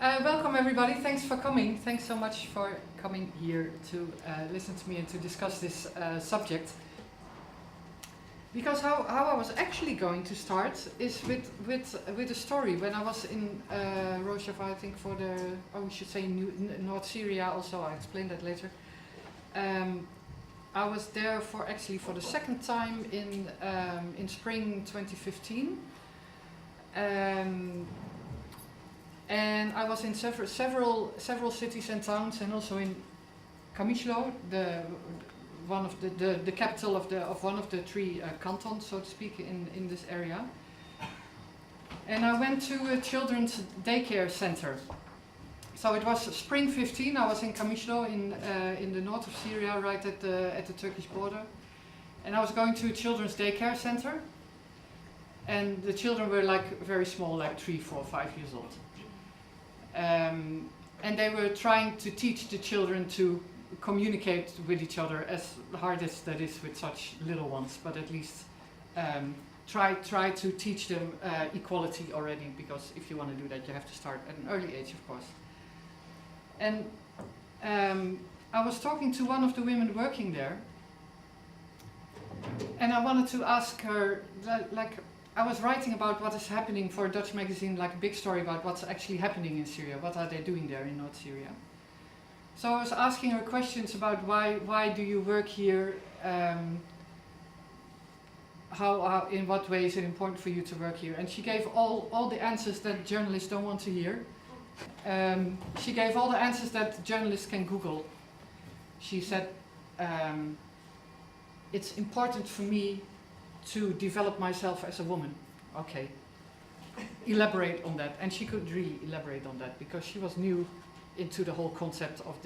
Welcome everybody, thanks for coming. Thanks so much for coming here to listen to me and to discuss this subject. Because how I was actually going to start is with a story. When I was in Rojava, I think for the, we should say North Syria also, I'll explain that later. I was there for the second time in spring 2015. And I was in several cities and towns, and also in Kamishlo, the capital of one of the three cantons, so to speak, in this area. And I went to a children's daycare center. So it was spring 15. I was in Kamishlo in the north of Syria, right at the Turkish border, and I was going to a children's daycare center. And the children were like very small, like 3, 4, 5 years old. And they were trying to teach the children to communicate with each other, as hard as that is with such little ones, but at least try to teach them equality already, because if you want to do that you have to start at an early age, of course. And I was talking to one of the women working there, and I wanted to ask her, like, I was writing about what is happening for a Dutch magazine, like a big story about what's actually happening in Syria, what are they doing there in North Syria. So I was asking her questions about why do you work here, in what way is it important for you to work here, and she gave all the answers that journalists don't want to hear. She gave all the answers that journalists can Google. She said, it's important for me to develop myself as a woman. Okay, elaborate on that. And she could really elaborate on that because she was new into the whole concept of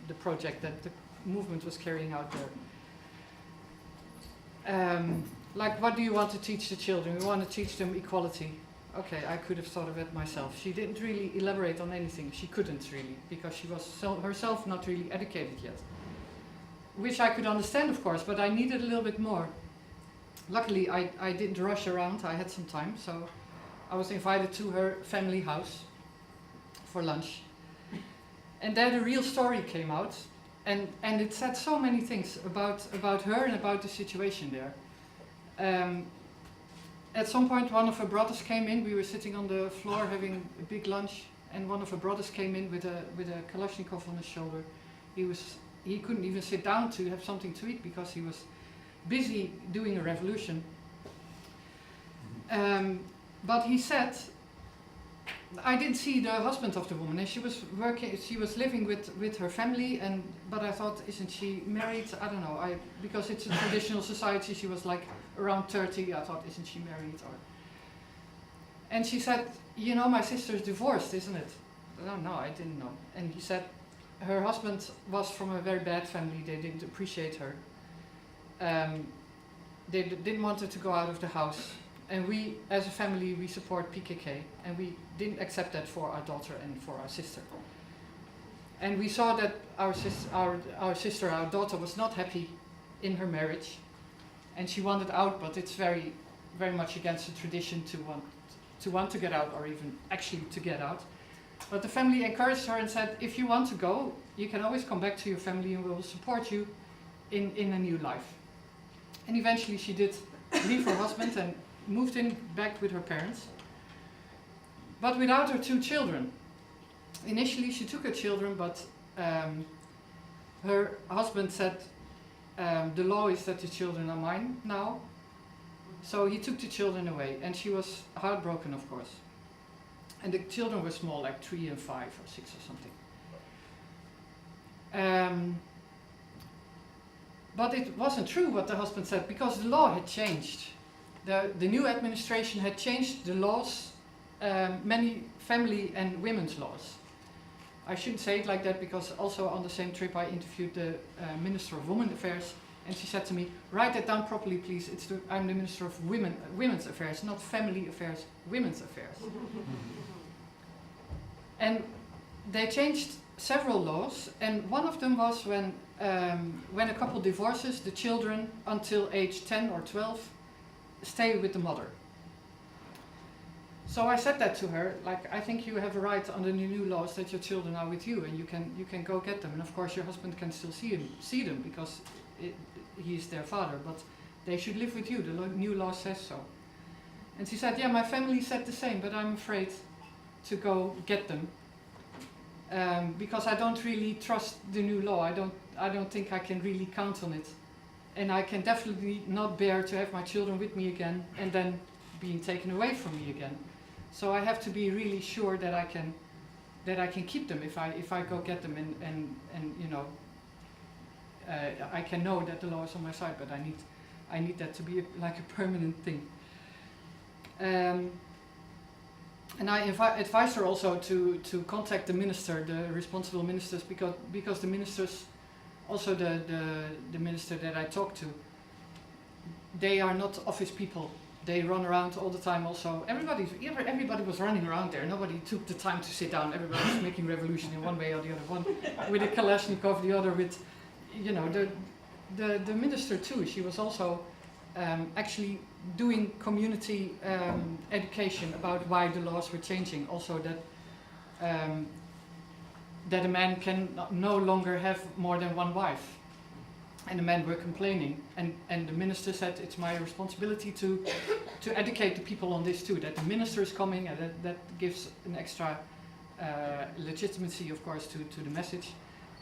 the project that the movement was carrying out there. Like, what do you want to teach the children? We want to teach them equality. Okay, I could have thought of it myself. She didn't really elaborate on anything. She couldn't really, because she was herself not really educated yet. Which I could understand, of course, but I needed a little bit more. Luckily, I didn't rush around. I had some time, so I was invited to her family house for lunch. And there the real story came out, and it said so many things about her and about the situation there. At some point, one of her brothers came in. We were sitting on the floor having a big lunch, and one of her brothers came in with a Kalashnikov on his shoulder. He couldn't even sit down to have something to eat because he was busy doing a revolution. But he said, I didn't see the husband of the woman, and she was living with her family, but I thought, isn't she married? I don't know, because it's a traditional society. She was like around 30. I thought, isn't she married? And she said, you know, my sister's divorced, isn't it? No, I didn't know. And he said, her husband was from a very bad family. They didn't appreciate her. They didn't want her to go out of the house, and we, as a family, we support PKK, and we didn't accept that for our daughter and for our sister. And we saw that our daughter, was not happy in her marriage, and she wanted out, but it's very, very much against the tradition to want to get out, or even actually to get out. But the family encouraged her and said, if you want to go, you can always come back to your family, and we will support you in a new life. And eventually she did leave her husband and moved back with her parents, but without her 2 children. Initially she took her children, but her husband said, the law is that the children are mine now. So he took the children away, and she was heartbroken, of course. And the children were small, like 3 and 5 or 6 or something. But it wasn't true what the husband said, because the law had changed. The new administration had changed the laws, many family and women's laws. I shouldn't say it like that, because also on the same trip I interviewed the Minister of Women Affairs, and she said to me, write that down properly please, I'm the Minister of Women's Affairs, not Family Affairs, Women's Affairs. And they changed several laws, and one of them was when a couple divorces, the children until age 10 or 12 stay with the mother. So I said that to her, like, I think you have a right under the new laws that your children are with you, and you can go get them, and of course your husband can still see them because he is their father, but they should live with you. The new law says so. And she said, yeah, my family said the same, but I'm afraid to go get them because I don't really trust the new law. I don't think I can really count on it, and I can definitely not bear to have my children with me again and then being taken away from me again. So I have to be really sure that I can keep them if I go get them, and you know, I can know that the law is on my side, but I need that to be like a permanent thing. And I advised her also to contact the minister, the responsible ministers, because the ministers, also the minister that I talked to, they are not office people. They run around all the time also. Everybody was running around there. Nobody took the time to sit down. Everybody was making revolution in one way or the other. One with a Kalashnikov, the other with, you know, the minister too. She was also actually doing community education about why the laws were changing. Also that a man can no longer have more than one wife. And the men were complaining, and the minister said it's my responsibility to educate the people on this too, that the minister is coming, and that gives an extra legitimacy, of course, to the message.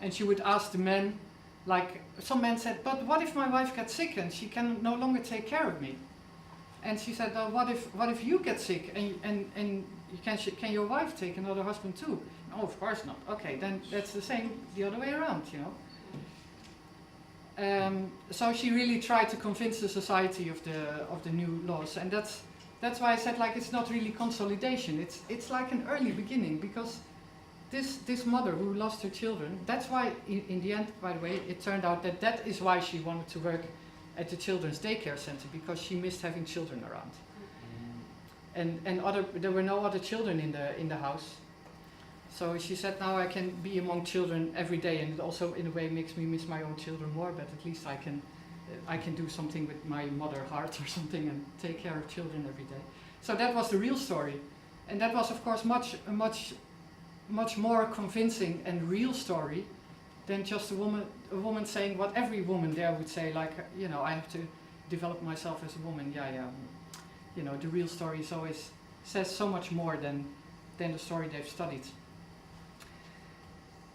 And she would ask the men, like, some men said, but what if my wife gets sick and she can no longer take care of me? And she said, what if you get sick and can your wife take another husband too? No, of course not. Okay, then that's the same the other way around, you know. So she really tried to convince the society of the new laws, and that's why I said, like, it's not really consolidation. It's like an early beginning, because this mother who lost her children. That's why in the end, by the way, it turned out that is why she wanted to work at the children's daycare center, because she missed having children around. And there were no other children in the house. So she said, now I can be among children every day, and it also in a way makes me miss my own children more, but at least I can do something with my mother heart or something and take care of children every day. So that was the real story. And that was, of course, much more convincing and real story than just a woman saying what every woman there would say, like, you know, I have to develop myself as a woman. Yeah. You know, the real story is always says so much more than the story they've studied.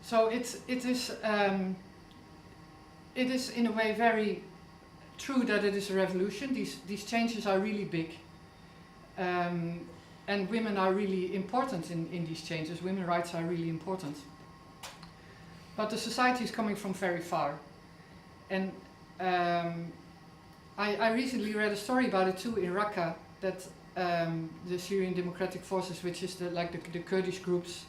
So it is in a way very true that it is a revolution. These changes are really big, and women are really important in these changes. Women's rights are really important. But the society is coming from very far, and I recently read a story about it too in Raqqa, that the Syrian Democratic Forces, which is the Kurdish groups,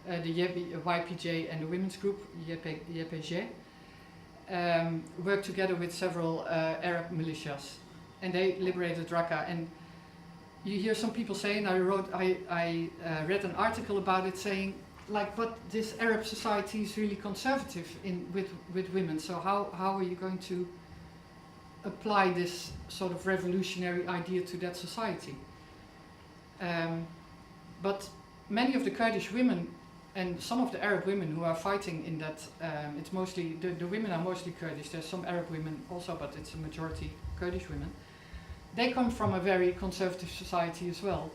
the YPJ and the women's group, YPJ, worked together with several Arab militias, and they liberated Raqqa. And you hear some people saying, I read an article about it saying, like, but this Arab society is really conservative with women, so how are you going to apply this sort of revolutionary idea to that society? But many of the Kurdish women and some of the Arab women who are fighting in that, it's mostly, the women are mostly Kurdish. There's some Arab women also, but it's a majority Kurdish women. They come from a very conservative society as well.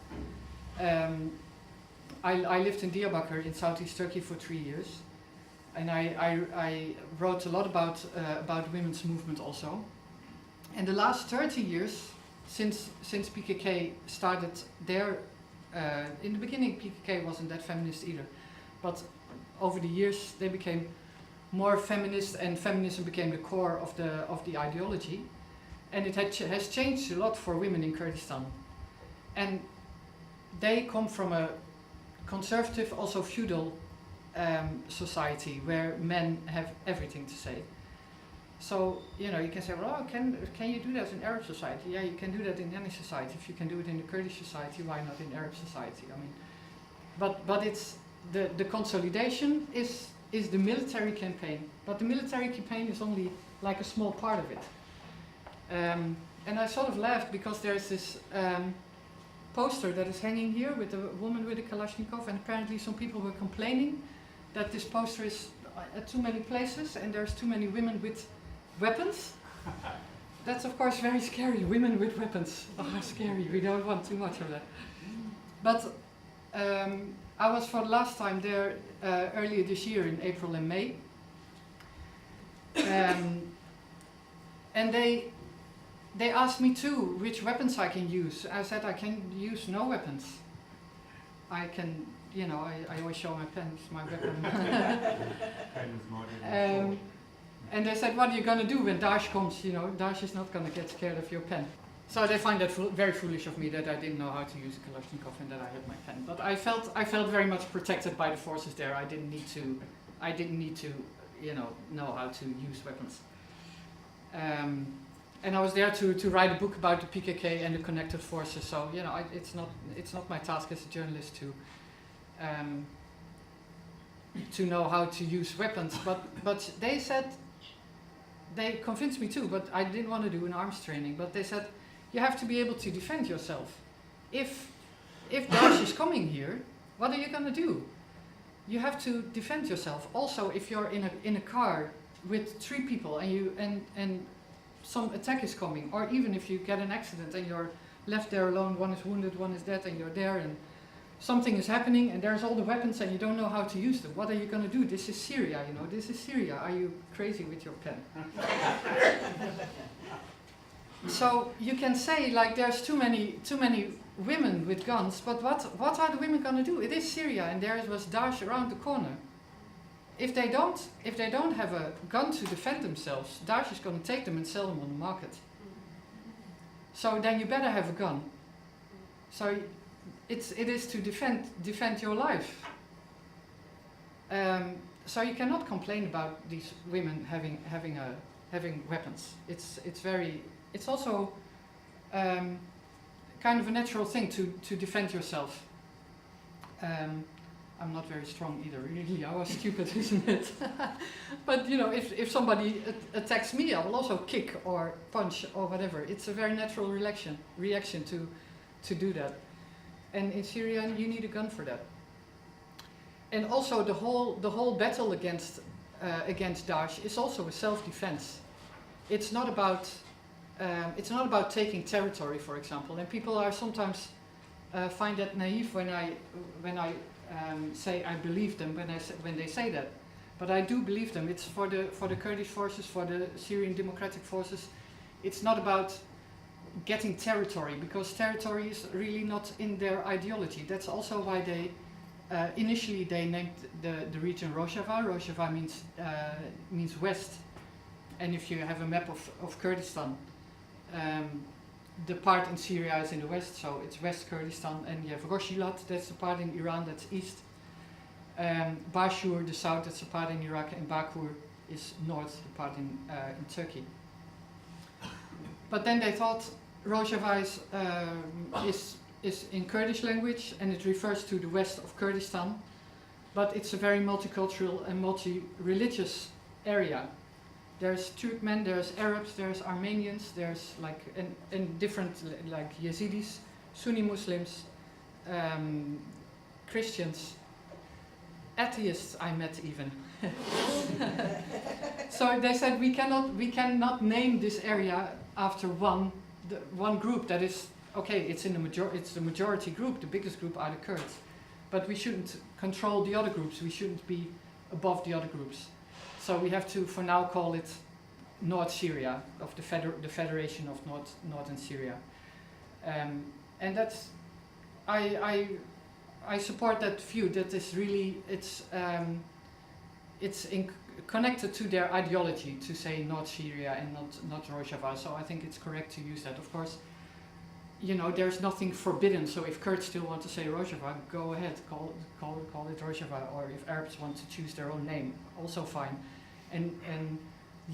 I lived in Diyarbakir in southeast Turkey for 3 years, and I wrote a lot about women's movement also. And the last 30 years, since PKK started their, in the beginning PKK wasn't that feminist either, but over the years they became more feminist, and feminism became the core of the ideology, and it has changed a lot for women in Kurdistan. And they come from a conservative, also feudal society where men have everything to say. So, you know, you can say, well, can you do that in Arab society? Yeah, you can do that in any society. If you can do it in the Kurdish society, why not in Arab society? I mean, but it's the consolidation is the military campaign. But the military campaign is only like a small part of it. And I sort of laughed because there's this poster that is hanging here with a woman with a Kalashnikov, and apparently some people were complaining that this poster is at too many places and there's too many women with weapons. That's of course very scary. Women with weapons are scary. We don't want too much of that. But I was for the last time there earlier this year in April and May. And they asked me too which weapons I can use. I said I can use no weapons. I can, you know, I always show my pen, it's my weapon. And they said, what are you going to do when Daesh comes? You know, Daesh is not going to get scared of your pen. So they find that very foolish of me that I didn't know how to use a Kalashnikov and that I had my pen. But I felt very much protected by the forces there. I didn't need to, you know how to use weapons. And I was there to write a book about the PKK and the connected forces. So you know, it's not my task as a journalist to know how to use weapons. But they said, they convinced me too. But I didn't want to do an arms training. But they said, you have to be able to defend yourself. If Daesh is coming here, what are you going to do? You have to defend yourself. Also, if you're in a car with 3 people and some attack is coming, or even if you get an accident and you're left there alone, one is wounded, one is dead, and you're there and something is happening and there's all the weapons and you don't know how to use them. What are you going to do? This is Syria, you know, this is Syria. Are you crazy with your pen? So you can say like there's too many women with guns, but what are the women going to do? It is Syria and there was Daesh around the corner. If they don't have a gun to defend themselves, Daesh is going to take them and sell them on the market. So then you better have a gun. So it is to defend your life. So you cannot complain about these women having weapons. It's also kind of a natural thing to defend yourself. I'm not very strong either, really. I was stupid, isn't it? But you know, if somebody attacks me, I will also kick or punch or whatever. It's a very natural reaction to do that. And in Syria, you need a gun for that. And also, the whole battle against Daesh is also a self-defense. It's not about taking territory, for example. And people are sometimes find that naive when I say I believe them when they say that, but I do believe them. It's for the Kurdish forces, for the Syrian democratic forces. It's not about getting territory, because territory is really not in their ideology. That's also why they initially they named the region Rojava. Rojava means west, and if you have a map of Kurdistan, the part in Syria is in the west, so it's West Kurdistan, and you have Rojava, that's the part in Iran, that's east. Bashur, the south, that's the part in Iraq, and Bakur is north, the part in Turkey. But then they thought Rojava is in Kurdish language, and it refers to the west of Kurdistan, but it's a very multicultural and multi-religious area. There's Turkmen, there's Arabs, there's Armenians, there's like and different like Yazidis, Sunni Muslims, Christians, atheists I met even. So they said we cannot name this area after one group that is okay. It's the majority group, the biggest group are the Kurds, but we shouldn't control the other groups. We shouldn't be above the other groups. So we have to, for now, call it North Syria, of the Federation of Northern Syria, and that's I support that view. That is really connected to their ideology to say North Syria and not Rojava. So I think it's correct to use that. Of course, you know, there's nothing forbidden. So if Kurds still want to say Rojava, go ahead, call it Rojava. Or if Arabs want to choose their own name, also fine. And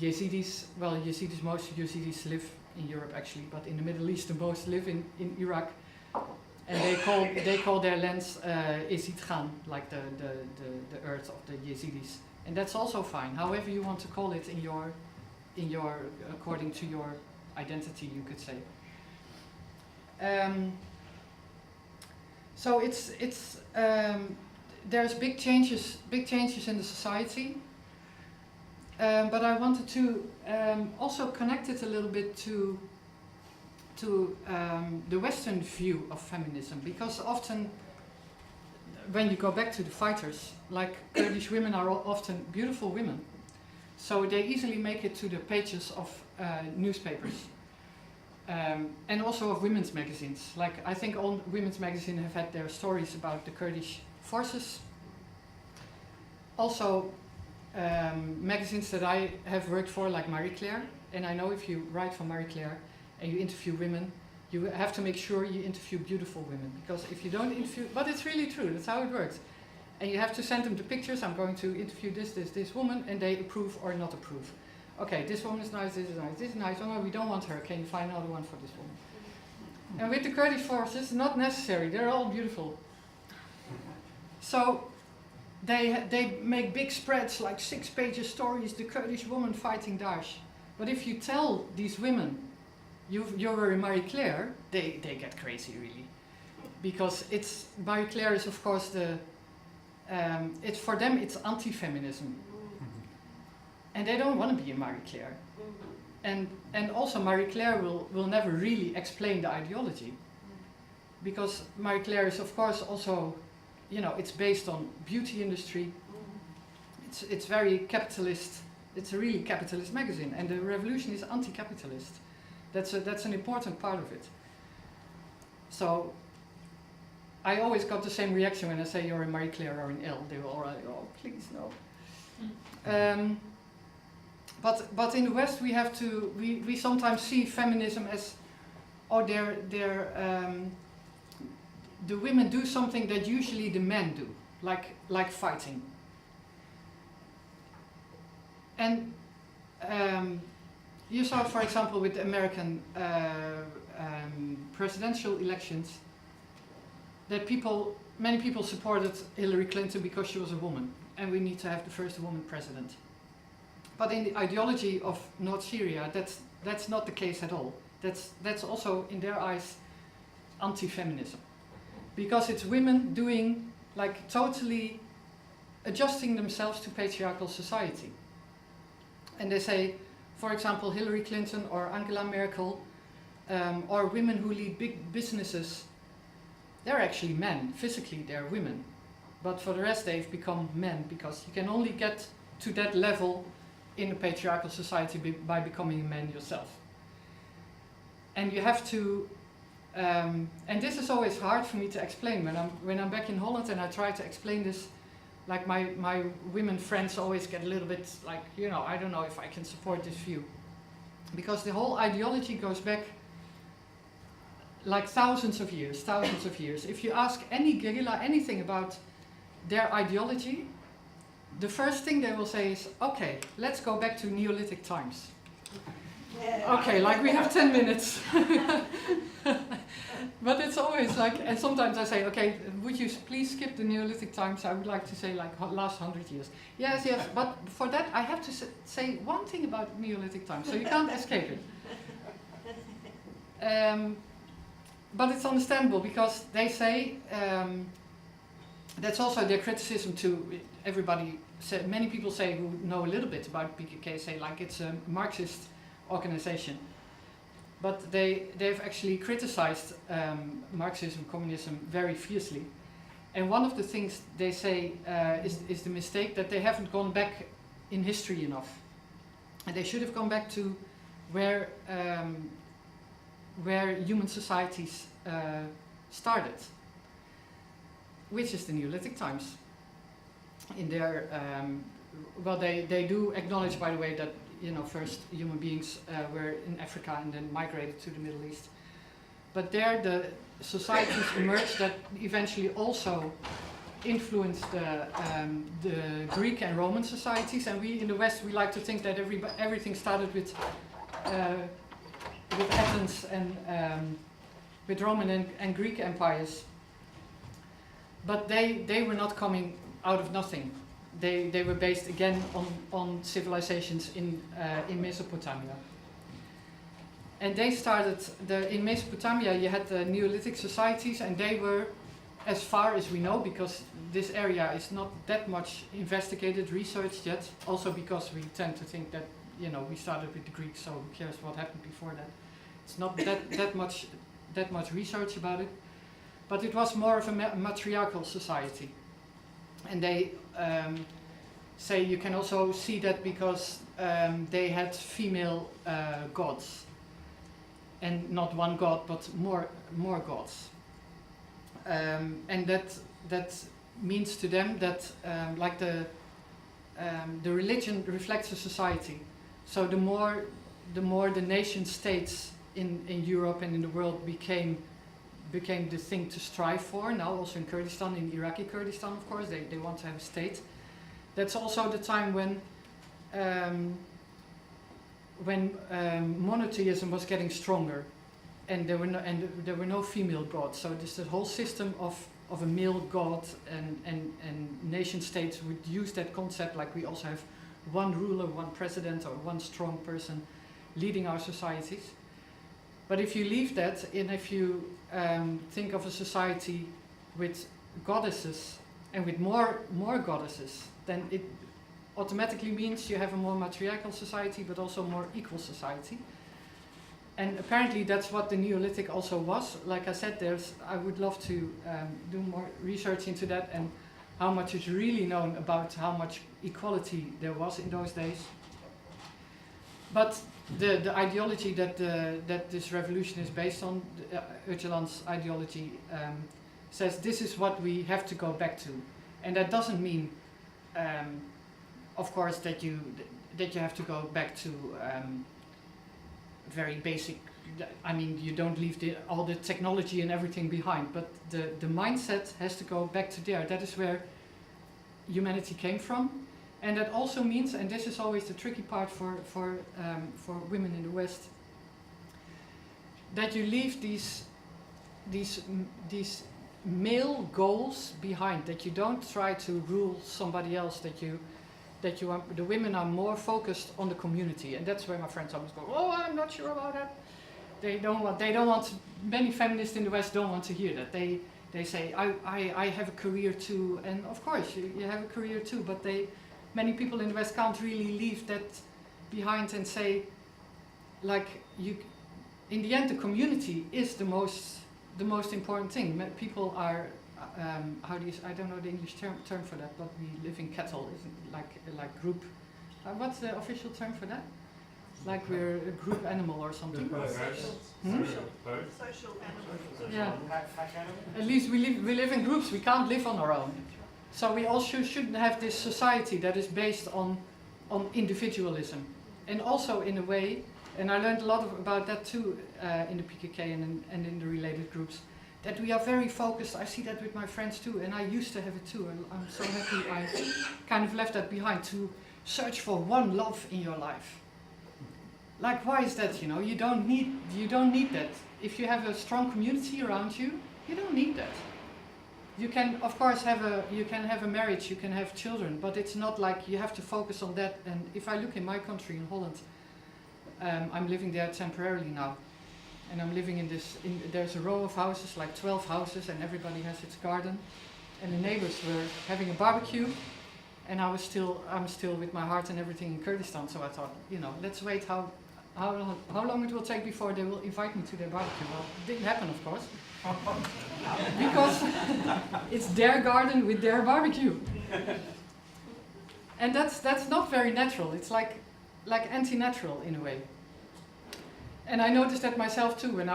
Yazidis, well, most Yazidis live in Europe actually, but in the Middle East the most live in Iraq, and they call their lands Ezid Khan, like the earth of the Yazidis, and that's also fine. However you want to call it in your according to your identity, you could say. So there's big changes in the society, but I wanted to also connect it a little bit to the Western view of feminism, because often when you go back to the fighters, like Kurdish women are often beautiful women, so they easily make it to the pages of newspapers. And also of women's magazines. Like, I think all women's magazines have had their stories about the Kurdish forces. Also, magazines that I have worked for, like Marie Claire, and I know if you write for Marie Claire and you interview women, you have to make sure you interview beautiful women, because if you don't interview, but it's really true, that's how it works. And you have to send them the pictures, I'm going to interview this woman, and they approve or not approve. Okay, this woman is nice, this is nice, this is nice. Oh no, we don't want her. Can you find another one for this woman? And with the Kurdish forces, not necessary. They're all beautiful. So they make big spreads, like 6-page stories, the Kurdish woman fighting Daesh. But if you tell these women you're Marie Claire, they get crazy, really. Because Marie Claire is, of course, for them it's anti-feminism. And they don't want to be a Marie Claire. And also Marie Claire will never really explain the ideology. Because Marie Claire is, of course, also, it's based on beauty industry. It's very capitalist. It's a really capitalist magazine. And the revolution is anti-capitalist. That's an important part of it. So I always got the same reaction when I say you're a Marie Claire or an L. They were all like, oh, please, no. But in the West we sometimes see feminism as, the women do something that usually the men do, like fighting. And you saw, for example, with the American presidential elections, that many people supported Hillary Clinton because she was a woman, and we need to have the first woman president. But in the ideology of North Syria, that's not the case at all. That's also, in their eyes, anti-feminism. Because it's women doing, totally adjusting themselves to patriarchal society. And they say, for example, Hillary Clinton or Angela Merkel, or women who lead big businesses, they're actually men. Physically, they're women. But for the rest, they've become men, because you can only get to that level in a patriarchal society by becoming a man yourself. And you have to, and this is always hard for me to explain when I'm back in Holland and I try to explain this, like my women friends always get a little bit like, I don't know if I can support this view. Because the whole ideology goes back like thousands of years. If you ask any guerrilla anything about their ideology, the first thing they will say is, okay, let's go back to Neolithic times. Yeah. Okay, we have 10 minutes. But it's always and sometimes I say, okay, would you please skip the Neolithic times? I would like to say last 100 years. Yes, but for that I have to say one thing about Neolithic times, so you can't escape it. But it's understandable, because they say, that's also their criticism to everybody. Many people say who know a little bit about PKK say it's a Marxist organization, but they've actually criticized Marxism, communism very fiercely. And one of the things they say is the mistake that they haven't gone back in history enough, and they should have gone back to where human societies started, which is the Neolithic times. In their, they do acknowledge, by the way, that first human beings were in Africa and then migrated to the Middle East. But there the societies emerged that eventually also influenced the Greek and Roman societies. And we in the West, we like to think that everything started with Athens and with Roman and Greek empires. But they were not coming out of nothing. They were based again on civilizations in Mesopotamia. And they started in Mesopotamia. You had the Neolithic societies, and they were as far as we know, because this area is not that much investigated, researched yet, also because we tend to think that, you know, we started with the Greeks, so who cares what happened before that. It's not that much research about it, but it was more of a matriarchal society. And they say you can also see that because they had female gods, and not one god, but more gods. And that means to them that like the religion reflects a society. So the more the nation states in Europe and in the world became the thing to strive for. Now also in Kurdistan, in Iraqi Kurdistan, of course, they want to have a state. That's also the time when monotheism was getting stronger, and there were no female gods. So this the whole system of a male god, and nation states would use that concept, like we also have one ruler, one president, or one strong person leading our societies. But if you leave that, and if you think of a society with goddesses and with more goddesses, then it automatically means you have a more matriarchal society, but also more equal society. And apparently that's what the Neolithic also was. Like I said, I would love to do more research into that and how much is really known about how much equality there was in those days. But the ideology that this revolution is based on, Öcalan's ideology, says this is what we have to go back to. And that doesn't mean, of course, that you have to go back to very basic. I mean, you don't leave all the technology and everything behind, but the mindset has to go back to there. That is where humanity came from, and that also means, and this is always the tricky part for women in the West, that you leave these male goals behind. That you don't try to rule somebody else. The women are more focused on the community, and that's where my friends always go, oh, I'm not sure about that. They don't want. Many feminists in the West don't want to hear that. They say, I have a career too, and of course you have a career too, but many people in the West can't really leave that behind and say, like, in the end the community is the most important thing. People are, I don't know the English term for that, but we live in cattle, isn't like group. What's the official term for that? Like we're a group animal or something. Social animal. Yeah. At least we live in groups. We can't live on our own. So we also should have this society that is based on individualism, and also in a way. And I learned a lot about that too in the PKK and in the related groups. That we are very focused. I see that with my friends too, and I used to have it too. And I'm so happy I kind of left that behind, to search for one love in your life. Like, why is that? You know, you don't need that. If you have a strong community around you, you don't need that. You can, of course, have a marriage, you can have children, but it's not like you have to focus on that. And if I look in my country, in Holland, I'm living there temporarily now. And I'm living there's a row of houses, like 12 houses, and everybody has its garden. And the neighbors were having a barbecue, and I'm still with my heart and everything in Kurdistan. So I thought, you know, let's wait how long it will take before they will invite me to their barbecue. Well, it didn't happen, of course, because it's their garden with their barbecue. And that's not very natural. It's like anti-natural in a way. And I noticed that myself too when I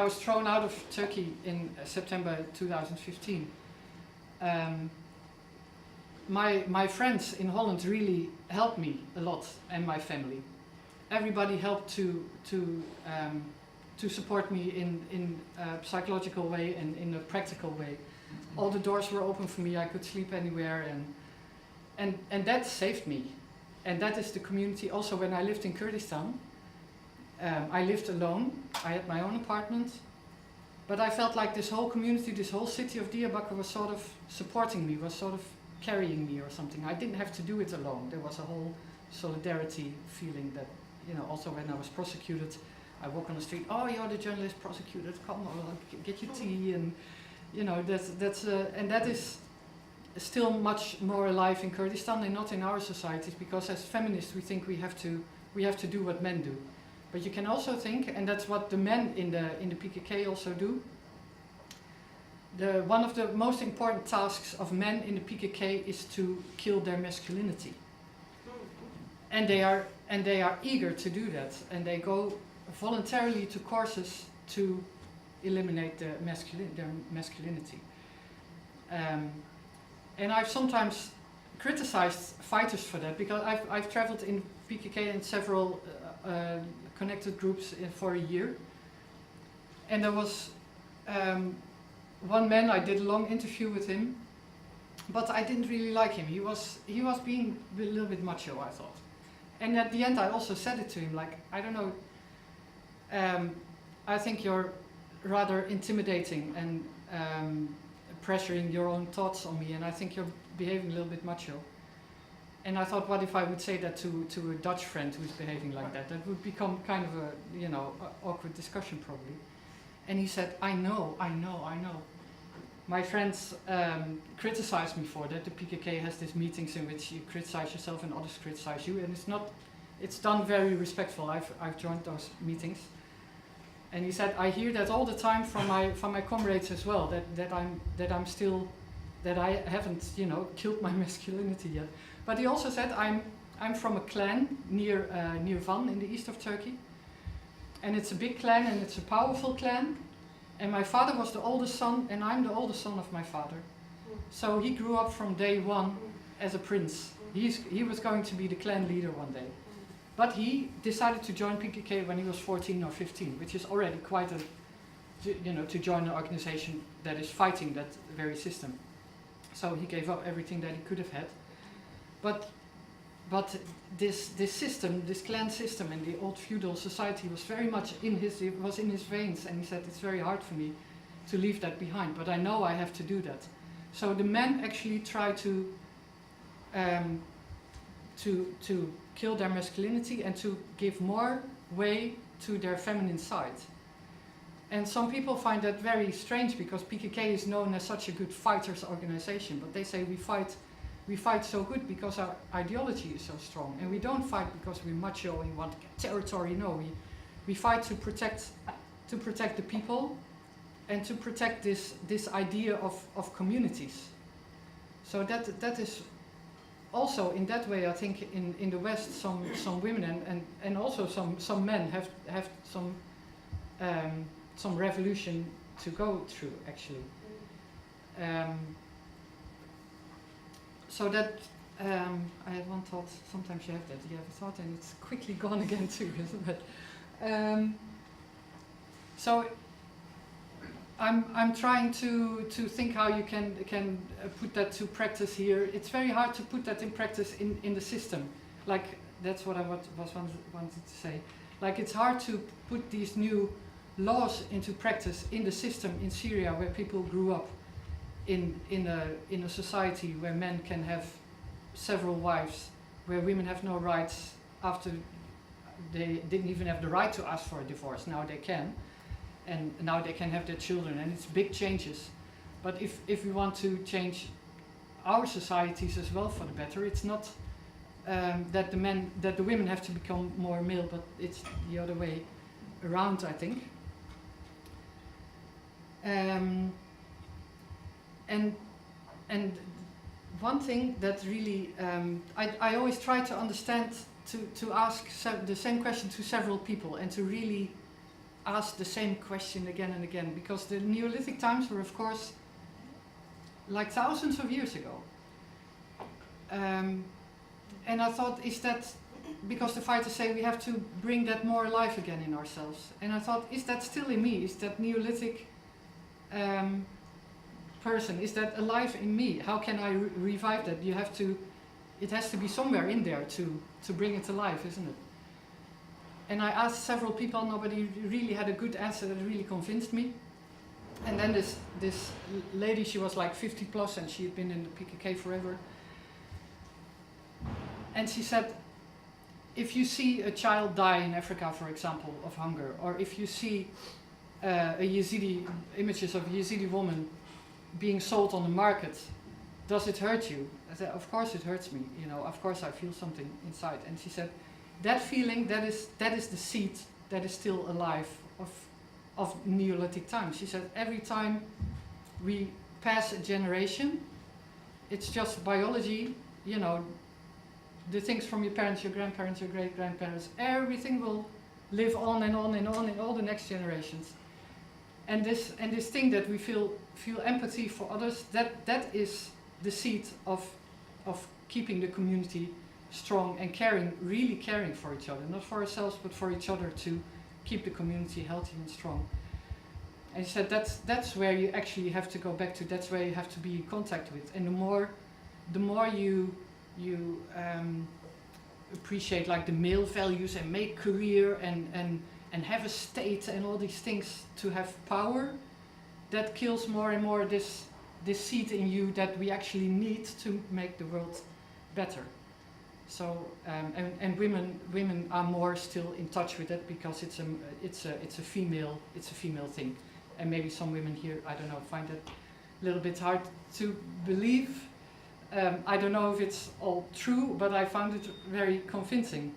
was thrown out of Turkey in September 2015. My friends in Holland really helped me a lot, and my family. Everybody helped to support me in a psychological way and in a practical way. All the doors were open for me. I could sleep anywhere, and that saved me. And that is the community. Also, when I lived in Kurdistan, I lived alone. I had my own apartment, but I felt like this whole community, this whole city of Diyarbakir was sort of supporting me, was sort of carrying me or something. I didn't have to do it alone. There was a whole solidarity feeling that, you know, also when I was prosecuted, I walk on the street, oh, you're the journalist prosecuted, come on, get your tea, and, you know, and that is still much more alive in Kurdistan and not in our societies, because as feminists we think we have to do what men do. But you can also think, and that's what the men in the PKK also do. One of the most important tasks of men in the PKK is to kill their masculinity, and they are eager to do that, and they go voluntarily to courses to eliminate their masculinity. And I've sometimes criticized fighters for that, because I've traveled in PKK and several connected groups for a year, and there was one man. I did a long interview with him, but I didn't really like him. He was being a little bit macho, I thought. And at the end I also said it to him, like, I don't know, I think you're rather intimidating and pressuring your own thoughts on me, and I think you're behaving a little bit macho. And I thought, what if I would say that to a Dutch friend who's behaving like that? That would become kind of a, you know, awkward discussion probably. And he said, I know. My friends criticize me for that. The PKK has these meetings in which you criticize yourself and others criticize you, and it's done very respectful. I've joined those meetings. And he said, I hear that all the time from my comrades as well, that I haven't, you know, killed my masculinity yet. But he also said, I'm from a clan near Van in the east of Turkey, and it's a big clan and it's a powerful clan. And my father was the oldest son, and I'm the oldest son of my father. So he grew up from day one as a prince. He was going to be the clan leader one day. But he decided to join PKK when he was 14 or 15, which is already quite a, you know, to join an organization that is fighting that very system. So he gave up everything that he could have had. But this system, this clan system and the old feudal society was very much in his veins, and he said, it's very hard for me to leave that behind, but I know I have to do that. So the men actually try to kill their masculinity and to give more way to their feminine side. And some people find that very strange, because PKK is known as such a good fighters organization, but they say we fight so good because our ideology is so strong, and we don't fight because we're macho and want territory. No, we fight to protect the people and to protect this idea of communities. So that is also, in that way, I think in the West some women and also some men have some revolution to go through, actually. So that, I had one thought. Sometimes you have that. You have a thought and it's quickly gone again too, isn't it? So I'm trying to think how you can put that to practice here. It's very hard to put that in practice in the system. Like, that's what I wanted to say. Like, it's hard to put these new laws into practice in the system in Syria, where people grew up in a society where men can have several wives, where women have no rights after they didn't even have the right to ask for a divorce. Now they can, and now they can have their children, and it's big changes. But if we want to change our societies as well for the better, it's not that the women have to become more male, but it's the other way around, I think. And one thing that really I always try to understand, to ask the same question to several people, and to really ask the same question again and again, because the Neolithic times were, of course, like thousands of years ago. And I thought, is that because the fighters say we have to bring that more alive again in ourselves? And I thought, is that still in me? Is that Neolithic person, is that alive in me? How can I revive that? It has to be somewhere in there to bring it alive, isn't it? And I asked several people, nobody really had a good answer that really convinced me. And then this lady, she was like 50 plus and she had been in the PKK forever. And she said, if you see a child die in Africa, for example, of hunger, or if you see images of a Yazidi woman being sold on the market, does it hurt you? I said, of course it hurts me, you know, of course I feel something inside. And she said, that feeling, that is the seed that is still alive of Neolithic times. She said, every time we pass a generation, it's just biology, you know, the things from your parents, your grandparents, your great-grandparents, everything will live on and on and on in all the next generations. And this thing that we feel empathy for others, that is the seed of keeping the community strong and caring, really caring for each other, not for ourselves but for each other, to keep the community healthy and strong. And he said that's where you actually have to go back to. That's where you have to be in contact with. And the more you appreciate like the male values and make career and have a state and all these things to have power, that kills more and more this seed in you that we actually need to make the world better. So and women are more still in touch with it because it's a female thing, and maybe some women here, I don't know, find it a little bit hard to believe. I don't know if it's all true, but I found it very convincing.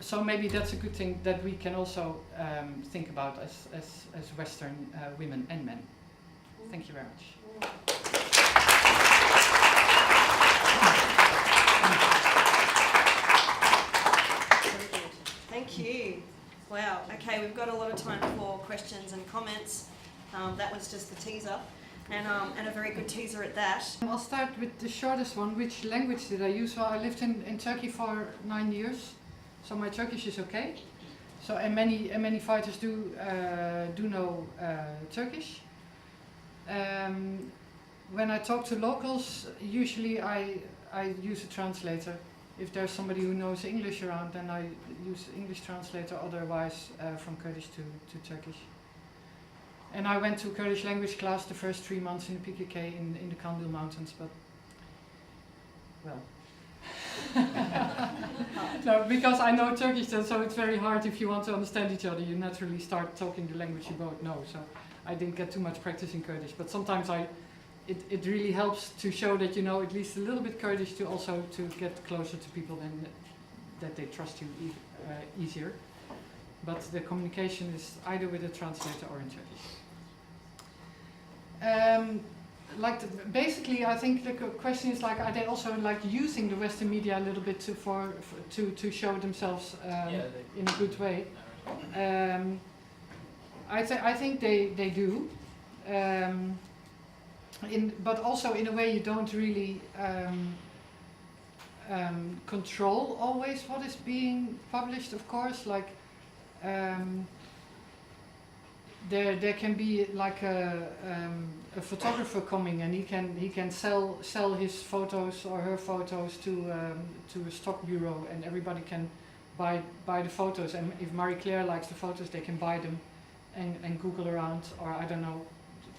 So maybe that's a good thing that we can also think about as Western women and men. Thank you very much. Thank you. Wow. Okay, we've got a lot of time for questions and comments. That was just the teaser, and a very good teaser at that. I'll start with the shortest one. Which language did I use? Well, I lived in Turkey for 9 years, so my Turkish is okay. So and many fighters do know Turkish. When I talk to locals, usually I use a translator. If there's somebody who knows English around, then I use English translator, otherwise from Kurdish to Turkish. And I went to Kurdish language class the first 3 months in the PKK in the Kandil Mountains, but, well. No, because I know Turkish, so it's very hard if you want to understand each other. You naturally start talking the language you both know, so I didn't get too much practice in Kurdish, but sometimes it really helps to show that you know at least a little bit Kurdish to also to get closer to people and that they trust you easier. But the communication is either with a translator or in Turkish. Basically, I think the question is like, are they also like using the Western media a little bit to show themselves in a good way? I think they do. But also in a way you don't really control always what is being published, of course. Like there can be like a photographer coming and he can sell his photos or her photos to a stock bureau, and everybody can buy the photos. And if Marie Claire likes the photos, they can buy them and Google around, or I don't know.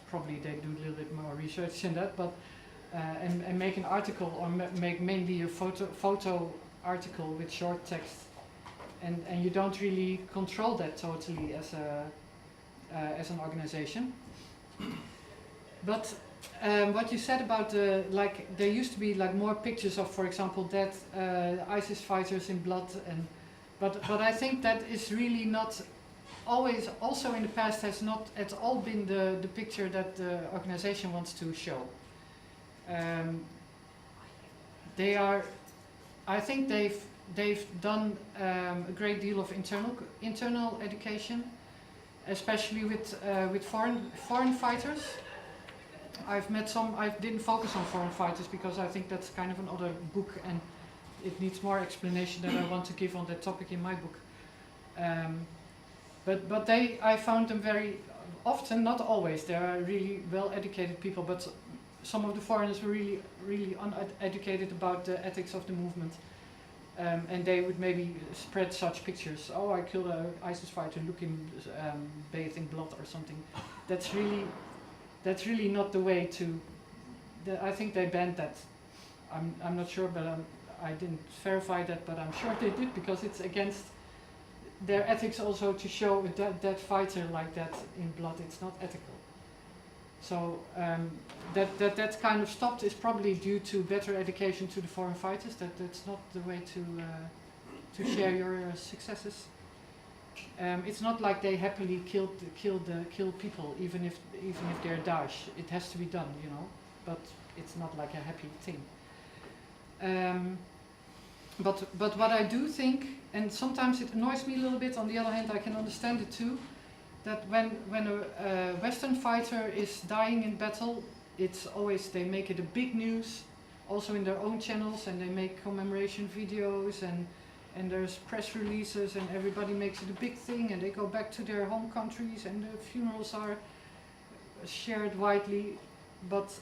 Probably they do a little bit more research in that, but and make an article or make mainly a photo article with short text, and you don't really control that totally as an organization. But what you said about like there used to be like more pictures of, for example, dead ISIS fighters in blood, but I think that is really not. Always, also in the past, has not at all been the picture that the organization wants to show. I think they've done a great deal of internal education, especially with foreign fighters. I've met some. I didn't focus on foreign fighters because I think that's kind of another book and it needs more explanation that I want to give on that topic in my book. But I found them very often, not always, they are really well-educated people, but some of the foreigners were really uneducated about the ethics of the movement. And they would maybe spread such pictures. Oh, I killed an ISIS fighter, look him bathed in blood or something. That's really not the way to... I think they banned that. I'm not sure, but I didn't verify that, but I'm sure they did, because it's against their ethics also to show a dead fighter like that in blood. It's not ethical. So that kind of stopped is probably due to better education to the foreign fighters. That's not the way to share your successes. It's not like they happily kill people, even if they're Daesh. It has to be done, you know. But it's not like a happy thing. But what I do think, and sometimes it annoys me a little bit. On the other hand, I can understand it too. That when a Western fighter is dying in battle, it's always, they make it a big news, also in their own channels, and they make commemoration videos, and there's press releases, and everybody makes it a big thing, and they go back to their home countries, and the funerals are shared widely. But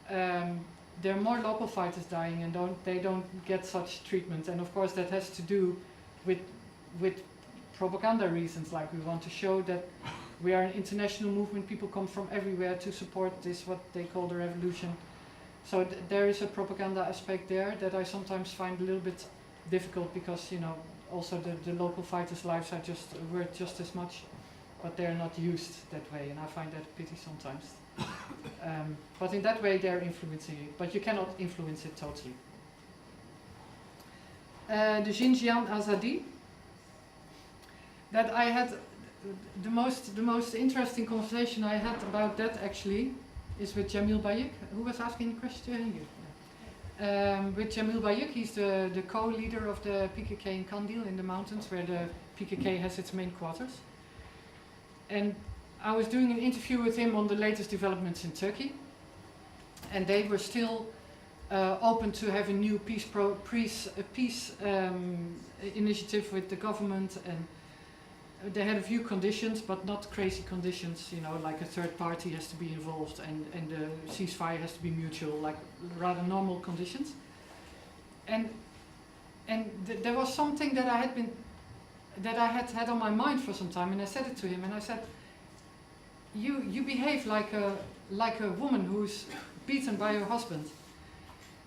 there are more local fighters dying, and they don't get such treatment. And of course that has to do with propaganda reasons, like we want to show that we are an international movement, people come from everywhere to support this, what they call the revolution. So there is a propaganda aspect there that I sometimes find a little bit difficult, because, you know, also the local fighters' lives are worth just as much, but they're not used that way, and I find that a pity sometimes. But in that way they're influencing it, but you cannot influence it totally. The Xinjiang Azadi, that I had the most interesting conversation I had about that actually is with Jamil Bayik, who was asking the question. With Jamil Bayik, he's the co-leader of the PKK in Kandil in the mountains, where the PKK has its main quarters. And I was doing an interview with him on the latest developments in Turkey, and they were still open to have a new peace initiative with the government, and they had a few conditions, but not crazy conditions, you know, like a third party has to be involved, and the ceasefire has to be mutual, like rather normal conditions. And there was something that I had on my mind for some time, and I said it to him, and I said, you behave like a woman who's beaten by her husband.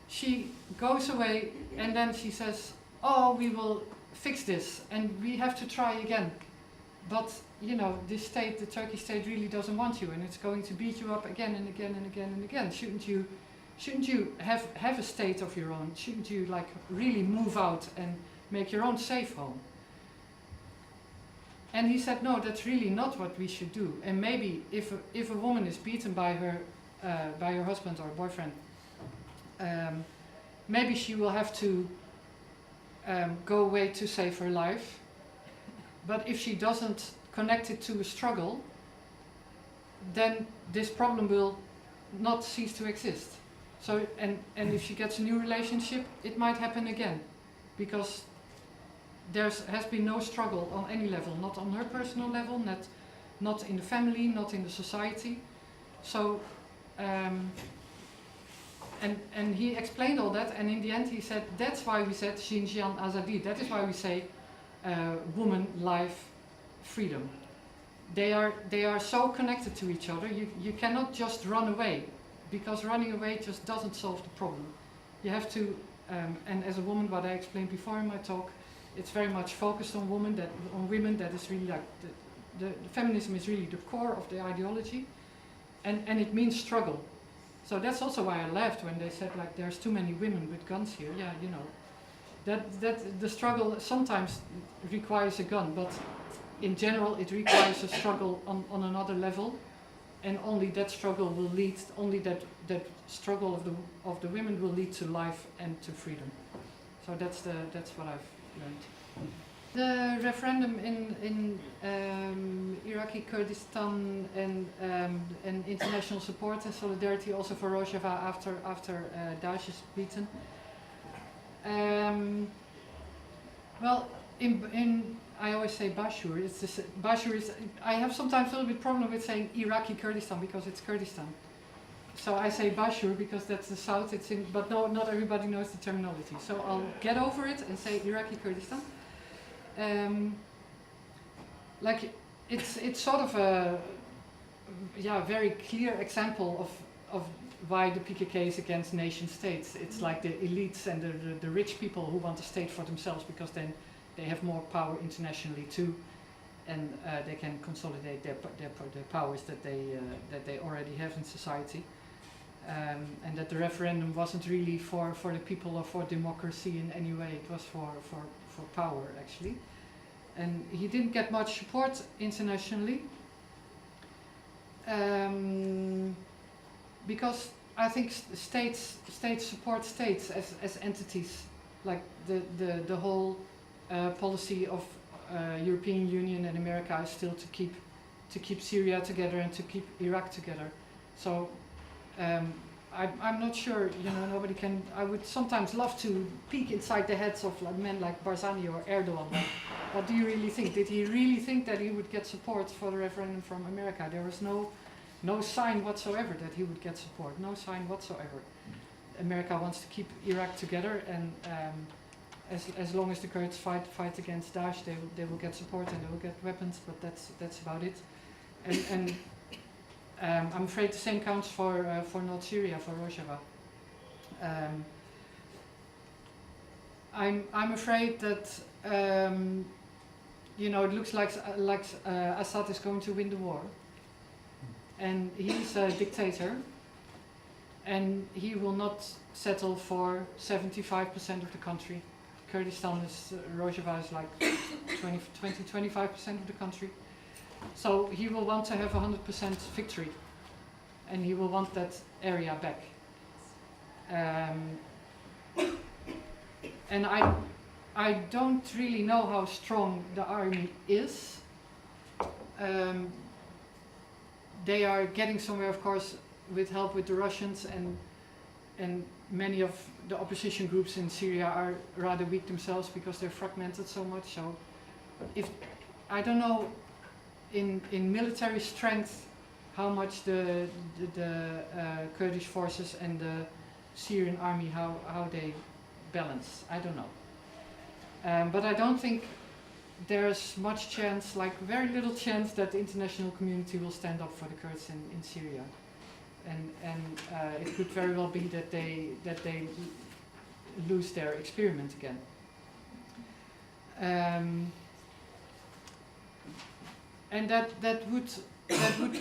She goes away, and then she says, oh, we will fix this, and we have to try again. But, you know, this state, the Turkish state, really doesn't want you, and it's going to beat you up again and again and again and again. Shouldn't you have a state of your own? Shouldn't you, like, really move out and make your own safe home? And he said, no, that's really not what we should do. And maybe if a woman is beaten by her husband or boyfriend, maybe she will have to go away to save her life. But if she doesn't connect it to a struggle, then this problem will not cease to exist. So, and if she gets a new relationship, it might happen again, because there has been no struggle on any level, not on her personal level, not in the family, not in the society. So, and he explained all that, and in the end he said, that's why we said Xinjiang Azadi, that is why we say woman, life, freedom. They are so connected to each other. You cannot just run away, because running away just doesn't solve the problem. You have to, and as a woman, what I explained before in my talk, it's very much focused on women. That is really like the feminism is really the core of the ideology, and it means struggle. So that's also why I laughed when they said, like, there's too many women with guns here. Yeah, you know. That the struggle sometimes requires a gun, but in general it requires a struggle on another level, and only that struggle will lead, only that struggle of the women will lead to life and to freedom. So that's what I've learned. The referendum in Iraqi Kurdistan and international support and solidarity also for Rojava after Daesh is beaten. Well, I always say Bashur. Bashur is. I have sometimes a little bit problem with saying Iraqi Kurdistan because it's Kurdistan. So I say Bashur because that's the south. It's in, but no, not everybody knows the terminology. So I'll get over it and say Iraqi Kurdistan. Like it's sort of a very clear example of why the PKK is against nation states. It's like the elites and the rich people who want a state for themselves because then they have more power internationally too. and they can consolidate their powers that they already have in society, and that the referendum wasn't really for the people or for democracy in any way. It was for power, actually. And he didn't get much support internationally, because I think states support states as entities. Like the whole policy of European Union and America is still to keep Syria together and to keep Iraq together. So I'm not sure, nobody can. I would sometimes love to peek inside the heads of men like Barzani or Erdogan. Like, what do you really think? Did he really think that he would get support for the referendum from America? There was no sign whatsoever that he would get support. No sign whatsoever. America wants to keep Iraq together, and as long as the Kurds fight against Daesh, they will get support and they will get weapons. But that's about it. And I'm afraid the same counts for North Syria, for Rojava. I'm afraid that it looks like Assad is going to win the war, and he's a dictator, and he will not settle for 75% of the country. Kurdistan Rojava is like 25% of the country. So he will want to have 100% victory, and he will want that area back. And I don't really know how strong the army is. They are getting somewhere, of course, with help with the Russians, and many of the opposition groups in Syria are rather weak themselves because they're fragmented so much. So, I don't know in military strength how much the Kurdish forces and the Syrian army how they balance. I don't know. But I don't think there's much chance, like very little chance, that the international community will stand up for the Kurds in Syria. And it could very well be that they lose their experiment again. And that would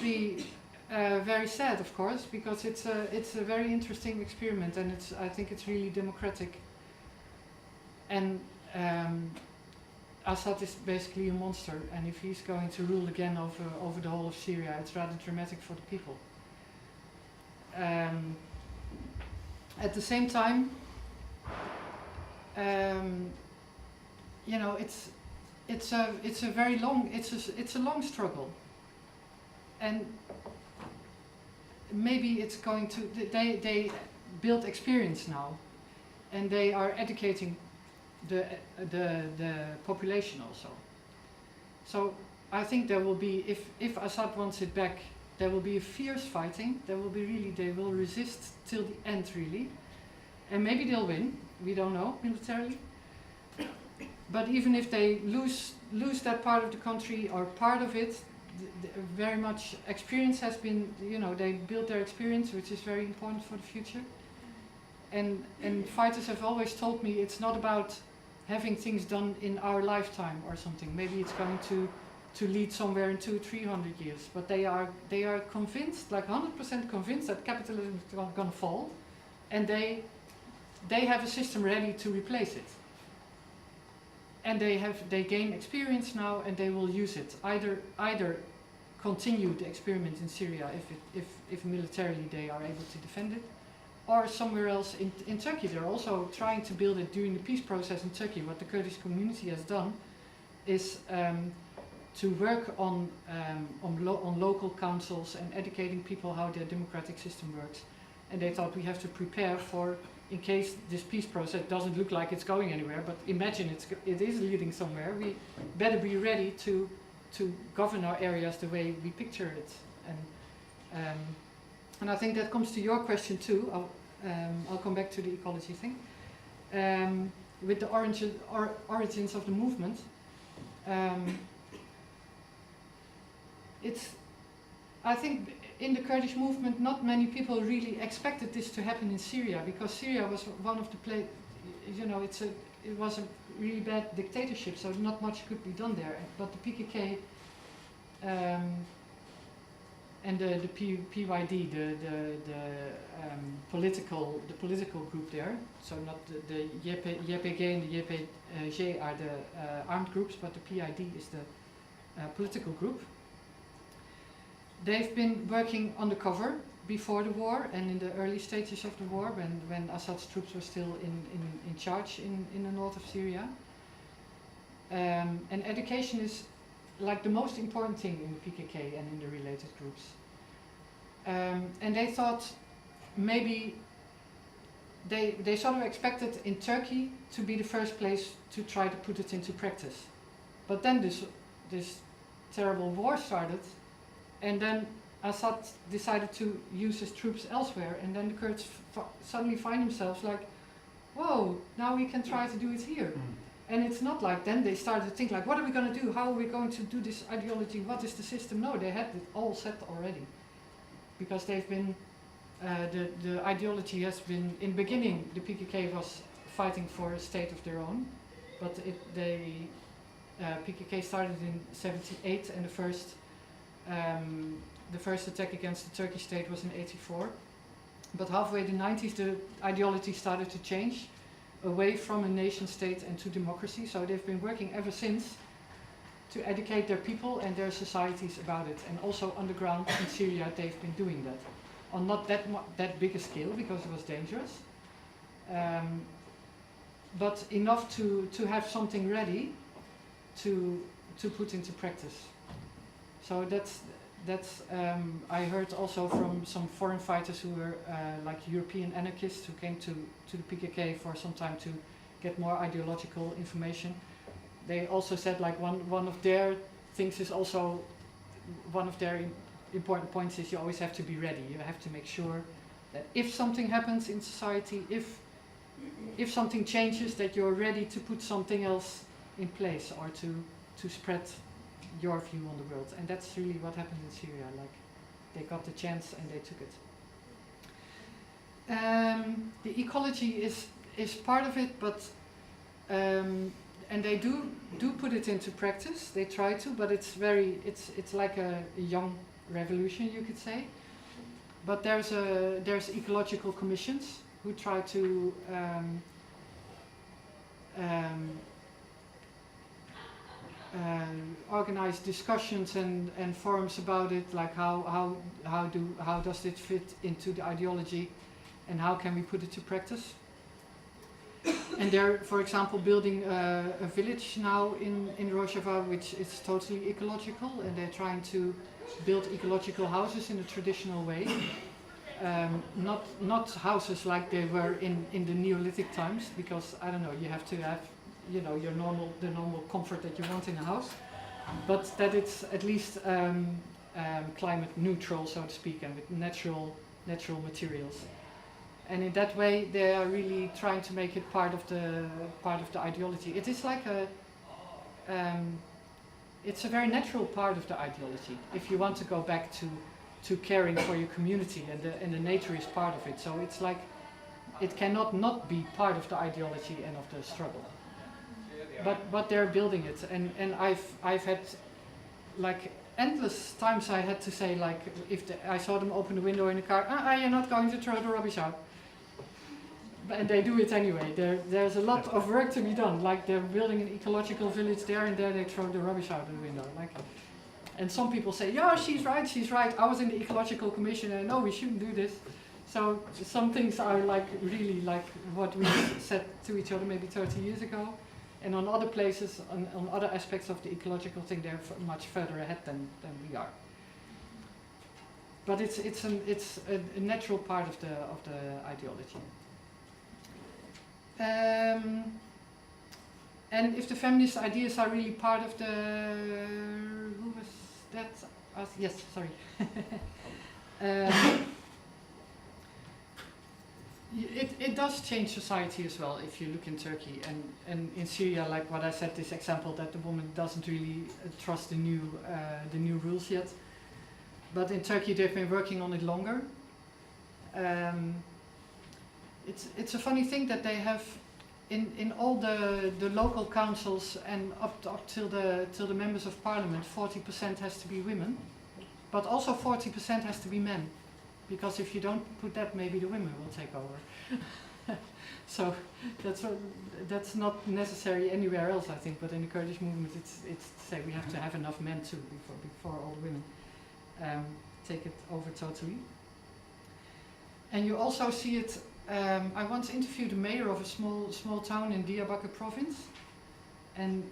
be very sad, of course, because it's a very interesting experiment, and I think it's really democratic. And Assad is basically a monster, and if he's going to rule again over the whole of Syria, it's rather dramatic for the people. At the same time, it's a long struggle, and maybe it's going to. They build experience now, and they are educating the population also. So I think there will be, if Assad wants it back, there will be a fierce fighting. They will resist till the end, really, and maybe they'll win. We don't know militarily. But even if they lose that part of the country or part of it, very much experience has been. They built their experience, which is very important for the future. And fighters have always told me it's not about having things done in our lifetime or something. Maybe it's going to lead somewhere in 200-300 years. But they are convinced, like 100% convinced, that capitalism is going to fall, and they have a system ready to replace it. And they gain experience now, and they will use it. Either continue the experiment in Syria if militarily they are able to defend it, or somewhere else in Turkey. They're also trying to build it during the peace process in Turkey. What the Kurdish community has done is to work on local councils and educating people how their democratic system works. And they thought we have to prepare for, in case this peace process doesn't look like it's going anywhere, but imagine it is leading somewhere, we better be ready to govern our areas the way we picture it. And I think that comes to your question too. I'll come back to the ecology thing. With the origins of the movement, I think in the Kurdish movement, not many people really expected this to happen in Syria, because Syria was one of the it was a really bad dictatorship, so not much could be done there. But the PKK and the PYD, the political group there, so not the YPG and the YPG are the armed groups, but the PID is the political group. They've been working undercover before the war and in the early stages of the war, when Assad's troops were still in charge in the north of Syria. And education is like the most important thing in the PKK and in the related groups. And they thought maybe they sort of expected in Turkey to be the first place to try to put it into practice. But then this terrible war started, and then Assad decided to use his troops elsewhere, and then the Kurds suddenly find themselves like, whoa, now we can try to do it here. And it's not like then they started to think like, what are we going to do? How are we going to do this ideology? What is the system? No, they had it all set already. Because they've been, the ideology has been, in the beginning the PKK was fighting for a state of their own, but PKK started in '78, and the first attack against the Turkish state was in '84. But halfway in the '90s the ideology started to change away from a nation state and to democracy, so they've been working ever since to educate their people and their societies about it. And also on the ground in Syria they've been doing that. On not that big a scale because it was dangerous, but enough to have something ready to put into practice. So that's I heard also from some foreign fighters who were like European anarchists who came to the PKK for some time to get more ideological information. They also said like one of their things is also, one of their important points is you always have to be ready. You have to make sure that if something happens in society, if something changes, that you're ready to put something else in place or to spread your view on the world. And that's really what happened in Syria. Like they got the chance and they took it. The ecology is part of it, but and they do put it into practice. They try to, but it's like a young revolution, you could say. But there's ecological commissions who try to organize discussions and forums about it, like how does it fit into the ideology, and how can we put it to practice. And they're, for example, building a village now in Rojava, which is totally ecological, and they're trying to build ecological houses in a traditional way. Not houses like they were in the Neolithic times, because I don't know, you have to have the normal comfort that you want in a house, but that it's at least climate neutral, so to speak, and with natural materials. And in that way, they are really trying to make it part of the ideology. It is like it's a very natural part of the ideology. If you want to go back to caring for your community, and the nature is part of it. So it's like it cannot not be part of the ideology and of the struggle. But they're building it, and I've had like endless times I had to say, like, if I saw them open the window in the car, you're not going to throw the rubbish out. And they do it anyway. There's a lot of work to be done. Like they're building an ecological village there, and there they throw the rubbish out the window. Like, and some people say, yeah, she's right. I was in the ecological commission, and no, we shouldn't do this. So some things are like really like what we said to each other maybe 30 years ago. And on other places, on other aspects of the ecological thing, they're much further ahead than we are. But it's a natural part of the ideology. And if the feminist ideas are really part of the, who was that? Yes, sorry. It does change society as well if you look in Turkey and in Syria, like what I said, this example that the woman doesn't really trust the new rules yet. But in Turkey they've been working on it longer. It's a funny thing that they have in all the local councils and up till the members of parliament, 40% has to be women, but also 40% has to be men, because if you don't put that, maybe the women will take over. So that's not necessary anywhere else, I think, but in the Kurdish movement, it's to say we have to have enough men too before all the women take it over totally. And you also see it. I once interviewed the mayor of a small town in Diyarbakir province, and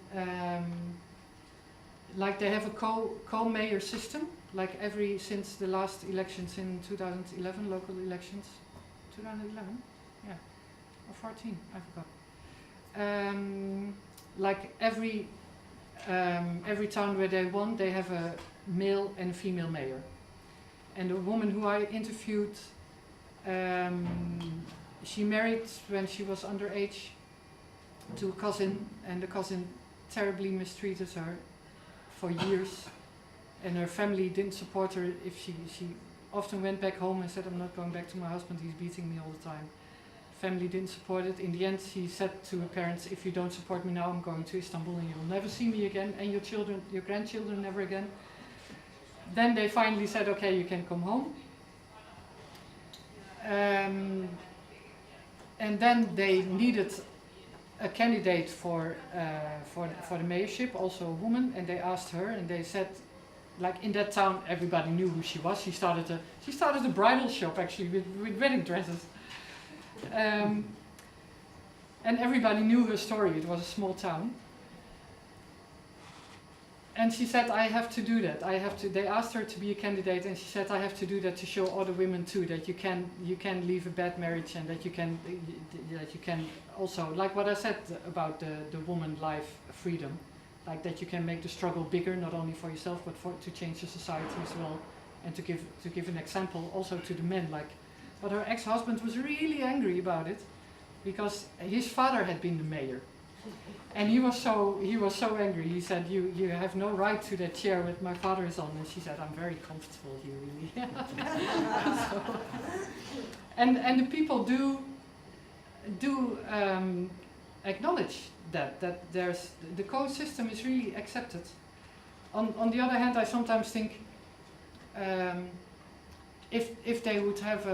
like they have a co-mayor system, like since the last elections in 2011, local elections, 2011, yeah, or 14, I forgot. Like every town where they won, they have a male and a female mayor. And the woman who I interviewed, she married when she was underage to a cousin, and the cousin terribly mistreated her for years, and her family didn't support her. If she often went back home and said, "I'm not going back to my husband, he's beating me all the time." Family didn't support it. In the end, she said to her parents, "If you don't support me now, I'm going to Istanbul and you'll never see me again, and your grandchildren never again." Then they finally said, "Okay, you can come home." And then they needed a candidate for the mayorship, also a woman, and they asked her, and they said, like in that town, everybody knew who she was. She started a bridal shop actually with wedding dresses, and everybody knew her story. It was a small town. And she said, "I have to do that. They asked her to be a candidate, and she said, "I have to do that to show other women too that you can leave a bad marriage, and that you can also, like what I said about the woman life freedom, like that you can make the struggle bigger, not only for yourself but to change the society as well, and to give an example also to the men." Like, but her ex-husband was really angry about it because his father had been the mayor. And he was so angry. He said, "You have no right to that chair with my father is on." And she said, "I'm very comfortable here, really." So, and the people do acknowledge that there's the code system is really accepted. On the other hand, I sometimes think if they would have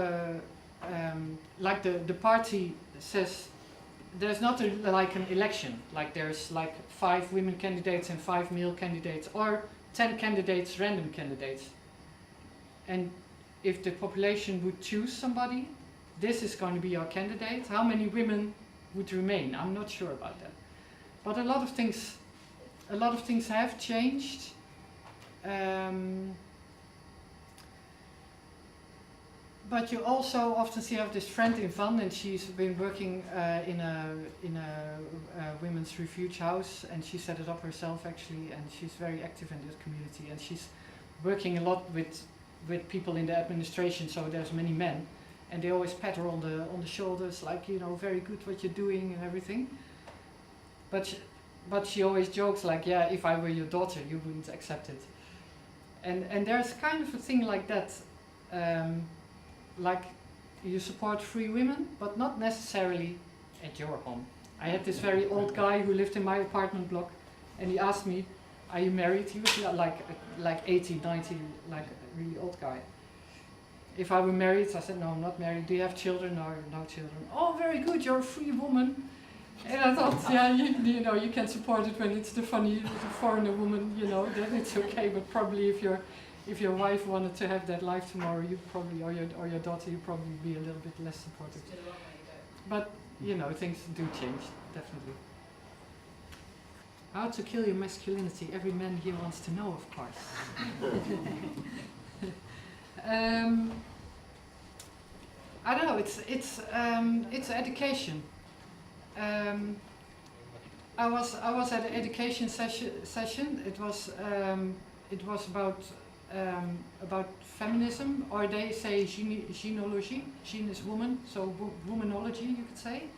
like the party says. There's not like an election, like there's like 5 women candidates and 5 male candidates, or 10 candidates, random candidates. And if the population would choose somebody, this is going to be our candidate, how many women would remain? I'm not sure about that. But a lot of things have changed. But you also often see I have this friend in Van, and she's been working in a women's refuge house, and she set it up herself actually, and she's very active in that community, and she's working a lot with people in the administration. So there's many men, and they always pat her on the shoulders, like, you know, very good what you're doing and everything. But she always jokes like, "Yeah, if I were your daughter, you wouldn't accept it." And there's kind of a thing like that. Like you support free women, but not necessarily at your home. I had this very old guy who lived in my apartment block, and he asked me, "Are you married?" He was like 80, 90, like a really old guy. If I were married, I said, "No, I'm not married." "Do you have children?" No children." "Oh, very good, you're a free woman." And I thought, yeah, you know, you can support it when it's the foreigner woman, you know, then it's okay. But probably if your wife wanted to have that life tomorrow, you probably, or your daughter, you probably be a little bit less supportive. But you know, things do change, definitely. How to kill your masculinity? Every man here wants to know, of course. I don't know. It's education. I was at an education session. It was about feminism, or they say genealogy. Gene is woman, so womanology, you could say.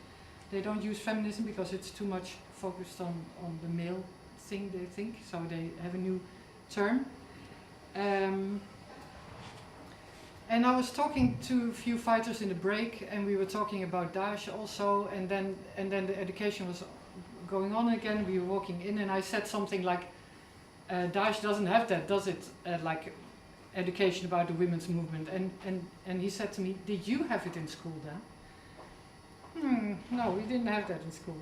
They don't use feminism because it's too much focused on the male thing, they think, so they have a new term. And I was talking to a few fighters in the break, and we were talking about Daesh also, and then the education was going on again. We were walking in, and I said something like, Daesh doesn't have that, does it? Like education about the women's movement. And he said to me, did you have it in school then? No, we didn't have that in school.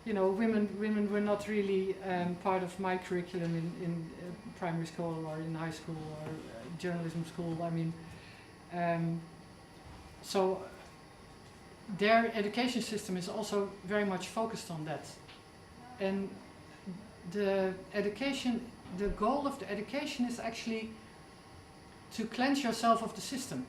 You know, women were not really part of my curriculum in primary school or in high school or journalism school. I mean, so their education system is also very much focused on that. And the goal of the education is actually to cleanse yourself of the system.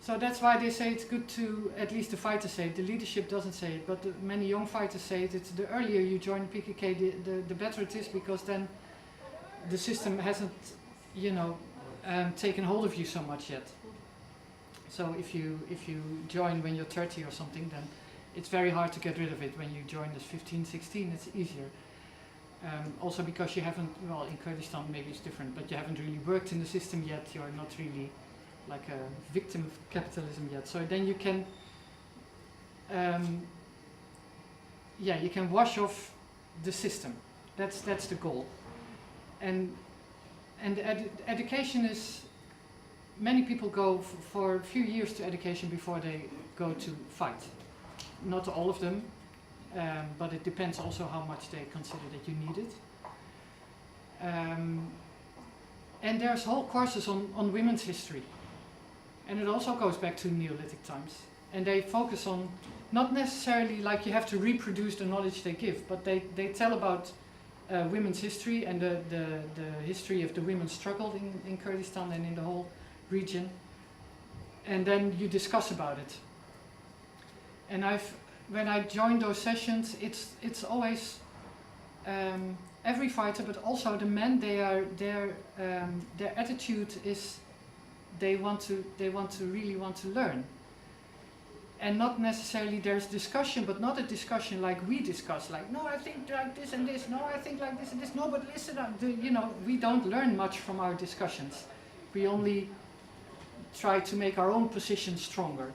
So that's why they say it's good to, at least the fighters say it, the leadership doesn't say it, but many young fighters say it. It's the earlier you join PKK, the better it is, because then the system hasn't, you know, taken hold of you so much yet. So if you join when you're 30 or something, then it's very hard to get rid of it. When you join as 15, 16, it's easier. Also because you haven't, well, in Kurdistan maybe it's different, but you haven't really worked in the system yet. You're not really like a victim of capitalism yet. So then you can, you can wash off the system. That's the goal. And education is, many people go for a few years to education before they go to fight. Not all of them, but it depends also how much they consider that you need it. And there's whole courses on women's history. And it also goes back to Neolithic times. And they focus on, not necessarily like you have to reproduce the knowledge they give, but they tell about women's history and the history of the women's struggle in Kurdistan and in the whole region. And then you discuss about it. And when I join those sessions, it's always every fighter, but also the men. Their attitude is they really want to learn, and not necessarily there's discussion, but not a discussion like we discuss. Like, no, I think like this and this. No, I think like this and this. No, but listen, you know, we don't learn much from our discussions. We only try to make our own position stronger.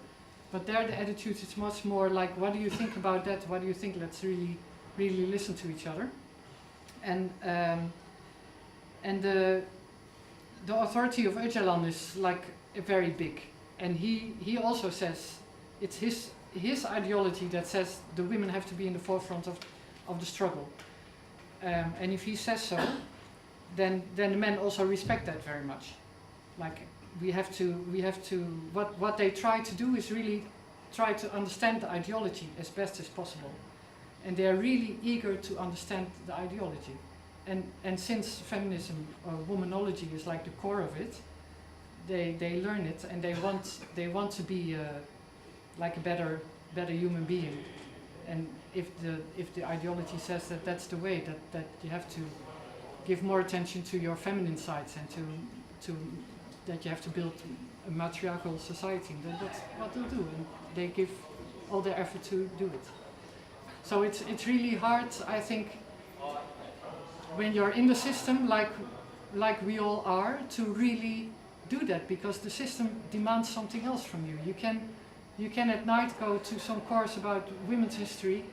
But there the attitude is much more like, what do you think about that? What do you think? Let's really listen to each other. And the authority of Öcalan is like very big. And he also says, it's his ideology that says the women have to be in the forefront of the struggle. And if he says so, then the men also respect that very much. Like, we have to, what they try to do is really try to understand the ideology as best as possible. And they are really eager to understand the ideology. And since feminism or womanology is like the core of it, they learn it and they want to be like a better human being. And if the ideology says that that's the way, that you have to give more attention to your feminine sides and to that you have to build a matriarchal society, then that's what they'll do, and they give all their effort to do it. So it's really hard, I think, when you're in the system, like we all are, to really do that, because the system demands something else from you. You can at night go to some course about women's history,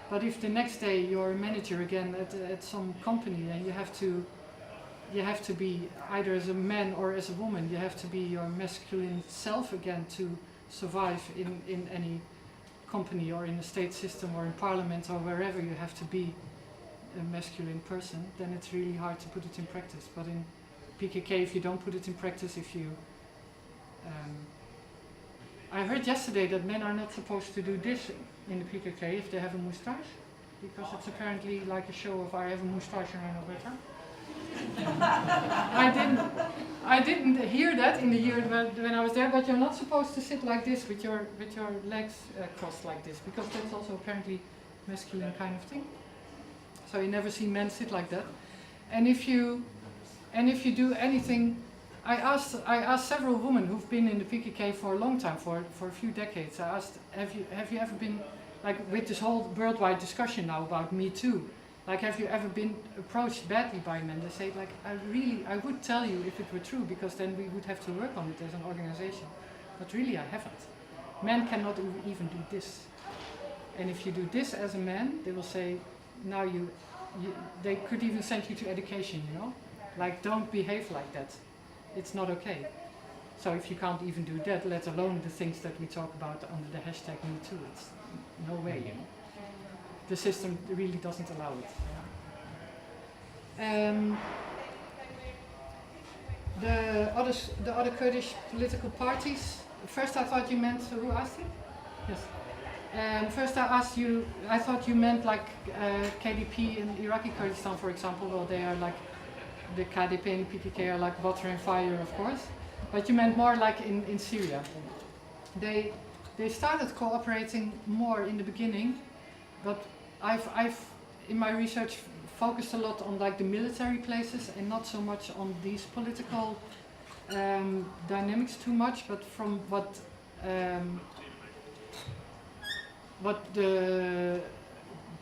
but if the next day you're a manager again at some company and you have to be either as a man or as a woman, you have to be your masculine self again to survive in any company or in the state system or in parliament or wherever you have to be a masculine person, then it's really hard to put it in practice. But in PKK, if you don't put it in practice, I heard yesterday that men are not supposed to do this in the PKK if they have a moustache, because it's apparently like a show of I have a moustache and I know better. I didn't hear that in the year when I was there, but you're not supposed to sit like this with your legs crossed like this, because that's also apparently masculine kind of thing. So you never see men sit like that. And if you do anything, I asked several women who've been in the PKK for a long time, for a few decades. I asked, have you ever been, like, with this whole worldwide discussion now about Me Too, Like, have you ever been approached badly by men? They say, like, I would tell you if it were true, because then we would have to work on it as an organization. But really, I haven't. Men cannot even do this. And if you do this as a man, they will say, now they could even send you to education, you know? Like, don't behave like that. It's not okay. So if you can't even do that, let alone the things that we talk about under the hashtag #MeToo, it's no way, you know? The system really doesn't allow it. The other Kurdish political parties. First, I thought you meant, who asked it? Yes. First, I thought you meant like KDP in Iraqi Kurdistan, for example. Well, they are like the KDP and PKK are like water and fire, of course. But you meant more like in Syria. They started cooperating more in the beginning, but I've in my research focused a lot on like the military places and not so much on these political dynamics too much. But from what the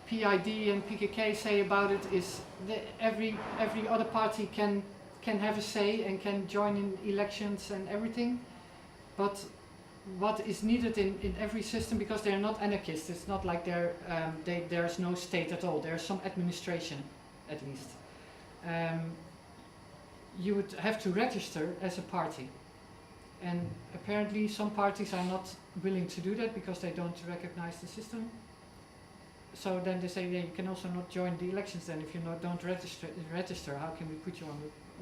PID and PKK say about it is that every other party can have a say and can join in elections and everything, but what is needed in every system, because they're not anarchists, it's not like there's no state at all, there's some administration at least. You would have to register as a party, and apparently some parties are not willing to do that because they don't recognize the system. So then they say, yeah, you can also not join the elections then if you don't register. How can we put you on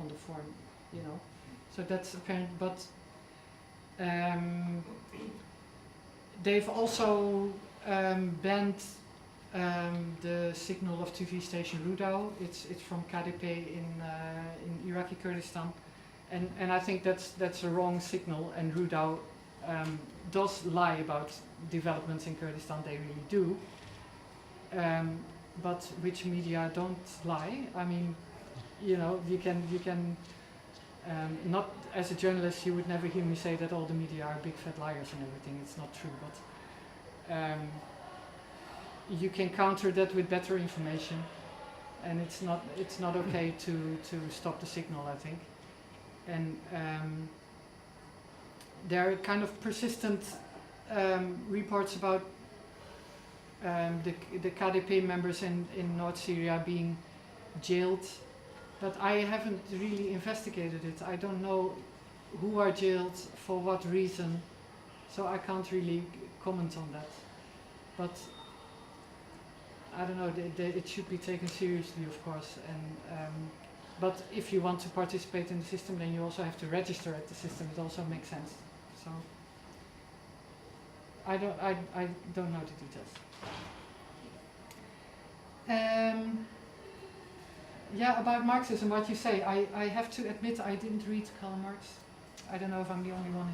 the form, you know? So that's apparent, but they've also banned the signal of TV station Rudao. It's from KDP in Iraqi Kurdistan, and I think that's a wrong signal. And Rudao does lie about developments in Kurdistan. They really do. But which media don't lie? I mean, you know, you can not as a journalist, you would never hear me say that all the media are big fat liars and everything. It's not true, but you can counter that with better information, and it's not okay to stop the signal, I think. And there are kind of persistent reports about the KDP members in North Syria being jailed, but I haven't really investigated it. I don't know who are jailed, for what reason, so I can't really comment on that. But I don't know, it should be taken seriously, of course. And but if you want to participate in the system, then you also have to register at the system. It also makes sense. So I don't know the details. Yeah, about Marxism, what you say, I have to admit I didn't read Karl Marx. I don't know if I'm the only one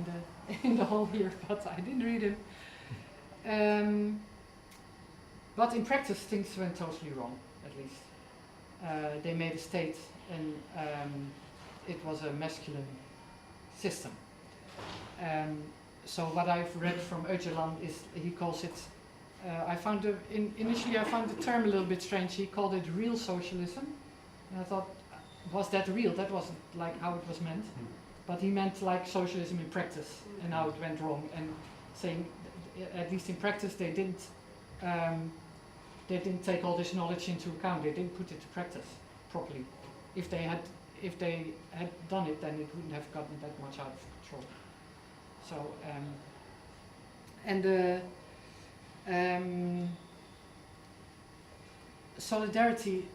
in the hall here, but I didn't read him. But in practice, things went totally wrong, at least. They made a state, and it was a masculine system. So what I've read from Öcalan is, he calls it, initially I found the term a little bit strange. He called it real socialism. And I thought, was that real? That wasn't like how it was meant. But he meant like socialism in practice, and how it went wrong. And saying, at least in practice, they didn't take all this knowledge into account. They didn't put it to practice properly. If they had done it, then it wouldn't have gotten that much out of control. So, solidarity,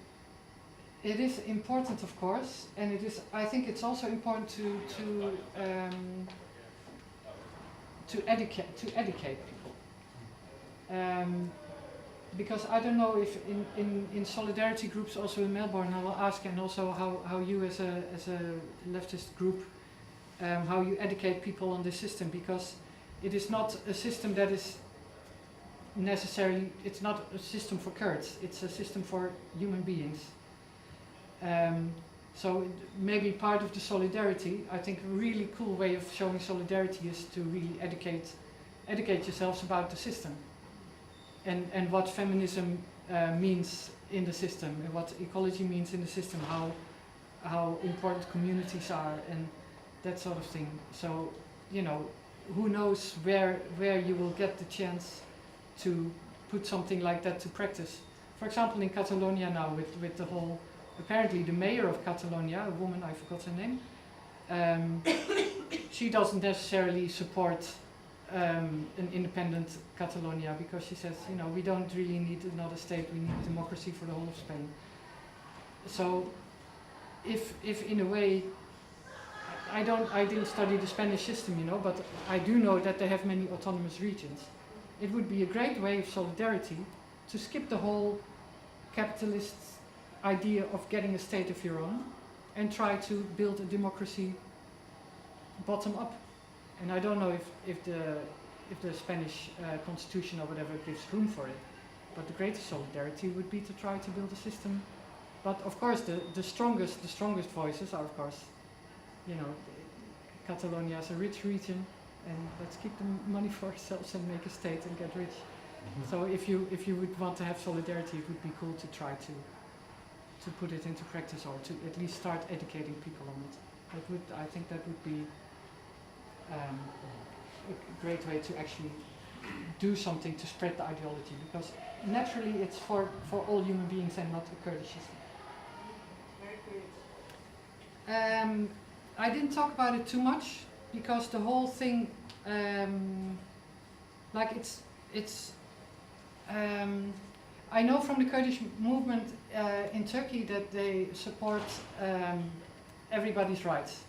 it is important, of course, and it is. I think it's also important to educate people, because I don't know if in solidarity groups also in Melbourne, I will ask, and also how you as a leftist group, how you educate people on this system, because it is not a system that is necessarily, it's not a system for Kurds, it's a system for human beings. So maybe part of the solidarity, I think a really cool way of showing solidarity is to really educate yourselves about the system, and what feminism means in the system, and what ecology means in the system, how important communities are, and that sort of thing. So, you know, who knows where you will get the chance to put something like that to practice. For example, in Catalonia now, with the whole, apparently the mayor of Catalonia, a woman, I forgot her name, she doesn't necessarily support an independent Catalonia, because she says, you know, we don't really need another state, we need democracy for the whole of Spain. So, if in a way, I didn't study the Spanish system, you know, but I do know that they have many autonomous regions. It would be a great way of solidarity to skip the whole capitalist idea of getting a state of your own and try to build a democracy bottom up. And I don't know if the Spanish constitution or whatever gives room for it, but the greatest solidarity would be to try to build a system. But of course, the strongest voices are, of course, you know, Catalonia is a rich region, and let's keep the money for ourselves and make a state and get rich. So if you would want to have solidarity, it would be cool to try to put it into practice, or to at least start educating people on it. I think that would be a great way to actually do something to spread the ideology, because naturally it's for all human beings and not a Kurdish system. I didn't talk about it too much because the whole thing, like it's I know from the Kurdish movement in Turkey that they support everybody's rights,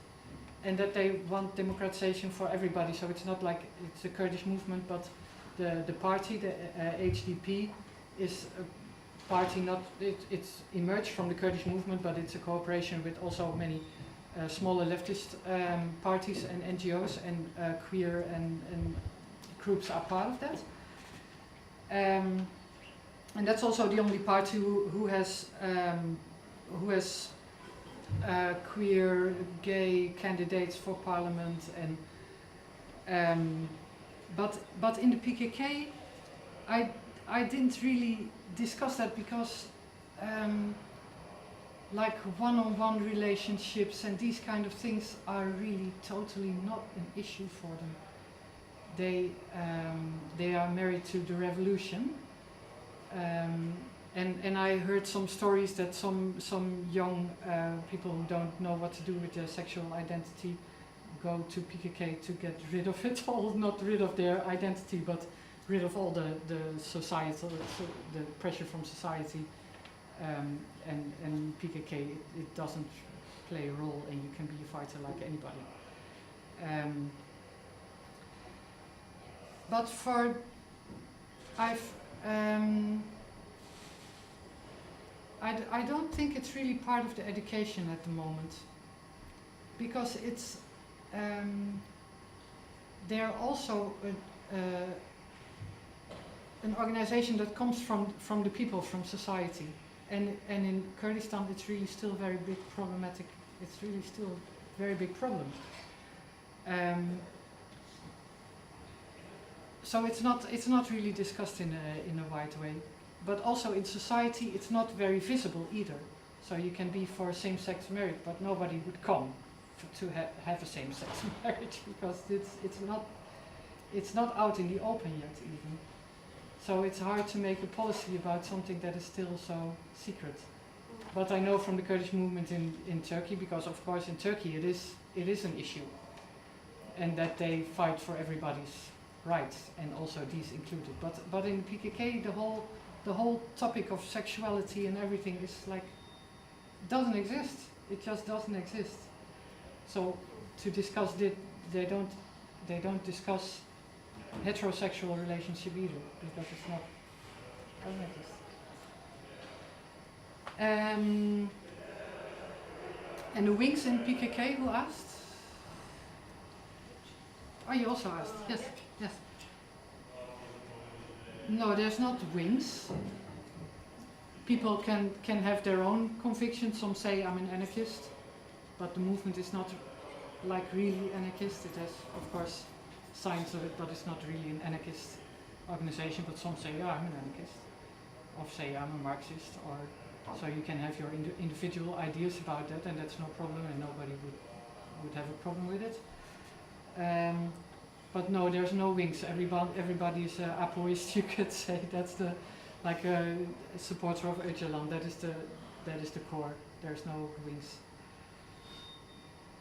and that they want democratization for everybody. So it's not like it's a Kurdish movement, but the party, the HDP, is a party it's emerged from the Kurdish movement, but it's a cooperation with also many smaller leftist parties and NGOs, and queer and groups are part of that. And that's also the only party who has queer, gay candidates for parliament, and but in the PKK, I didn't really discuss that because like one-on-one relationships and these kind of things are really totally not an issue for them. They are married to the revolution, and I heard some stories that some young people who don't know what to do with their sexual identity go to PKK to get rid of it all, not rid of their identity, but rid of all the societal, the pressure from society, and PKK, it doesn't play a role, and you can be a fighter like anybody. But I don't think it's really part of the education at the moment, because it's they're also an organization that comes from the people, from society, and in Kurdistan it's really still very big problematic. It's really still a very big problem. So it's not really discussed in a wide way, but also in society it's not very visible either. So you can be for same-sex marriage, but nobody would come to have a same-sex marriage, because it's not out in the open yet even. So it's hard to make a policy about something that is still so secret. But I know from the Kurdish movement in Turkey, because of course in Turkey it is an issue, and that they fight for everybody's rights, and also these included. But in PKK the whole topic of sexuality and everything is like doesn't exist. It just doesn't exist. So to discuss it, they don't discuss heterosexual relationship either, because it's not doesn't exist. And the wings in PKK, who asked? Oh, you also asked. Yes, yes. No, there's not wings. People can have their own convictions. Some say I'm an anarchist, but the movement is not like really anarchist. It has, of course, signs of it, but it's not really an anarchist organization. But some say, yeah, I'm an anarchist. say I'm a Marxist, or so you can have your individual ideas about that, and that's no problem, and nobody would have a problem with it. But no, there's no wings. Everybody is apoist, you could say. That's the like a supporter of Öcalan. That is the core. There's no wings.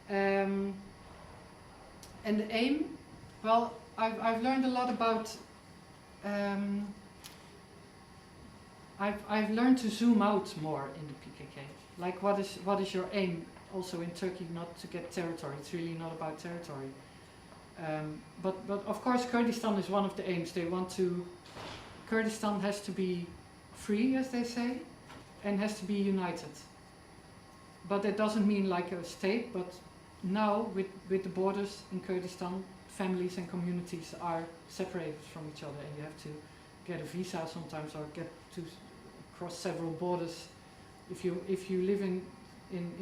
And the aim, well, I've learned a lot about. I've learned to zoom out more in the PKK. Like, what is your aim? Also in Turkey, not to get territory. It's really not about territory. But of course, Kurdistan is one of the aims. They want to. Kurdistan has to be free, as they say, and has to be united. But that doesn't mean like a state. But now, with the borders in Kurdistan, families and communities are separated from each other, and you have to get a visa sometimes, or get to cross several borders. If you live in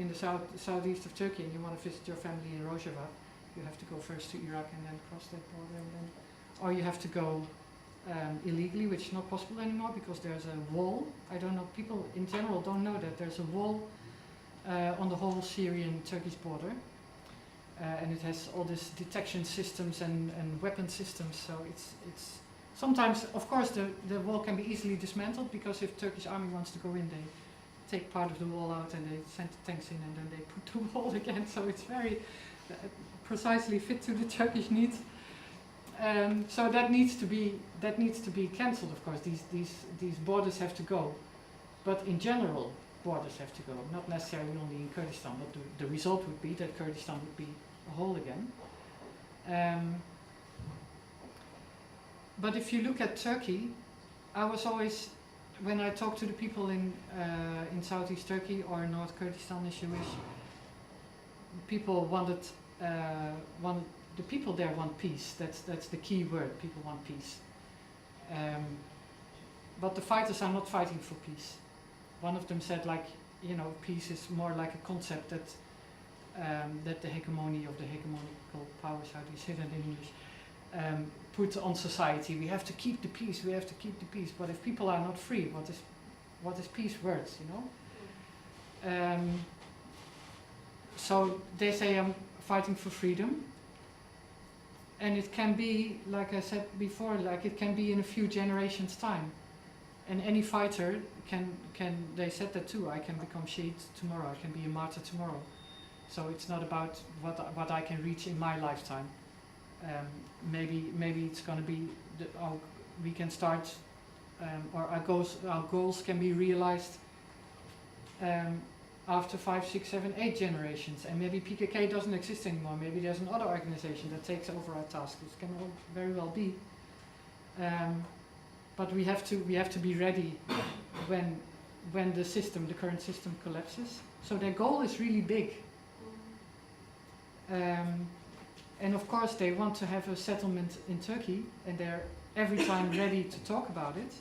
the southeast of Turkey and you want to visit your family in Rojava, you have to go first to Iraq and then cross that border, and then, or you have to go illegally, which is not possible anymore because there's a wall. I don't know, people in general don't know that there's a wall on the whole Syrian-Turkish border, and it has all these detection systems and weapon systems. So it's sometimes, of course, the wall can be easily dismantled, because if Turkish army wants to go in, they take part of the wall out and they send the tanks in, and then they put the wall again. So it's very precisely fit to the Turkish needs. So that needs to be cancelled. Of course, these borders have to go, but in general, borders have to go. Not necessarily only in Kurdistan, but the result would be that Kurdistan would be a whole again. But if you look at Turkey, I was always, when I talk to the people in Southeast Turkey or North Kurdistan, as you wish, people the people there want peace. That's the key word. People want peace. But the fighters are not fighting for peace. One of them said, like, peace is more like a concept that the hegemony of the hegemonical powers, how do you say that in English, put on society. We have to keep the peace. We have to keep the peace. But if people are not free, what is peace worth? So they say, I'm fighting for freedom. And it can be, like I said before, like it can be in a few generations' time. And any fighter can they said that too, I can become Shahid tomorrow, I can be a martyr tomorrow. So it's not about what I can reach in my lifetime. Maybe it's going to be, we can start, or our goals can be realized after 5, 6, 7, 8 generations, and maybe PKK doesn't exist anymore. Maybe there's another organization that takes over our task. This can all very well be. But we have to be ready when the current system collapses. So their goal is really big. And of course they want to have a settlement in Turkey, and they're every time ready to talk about it.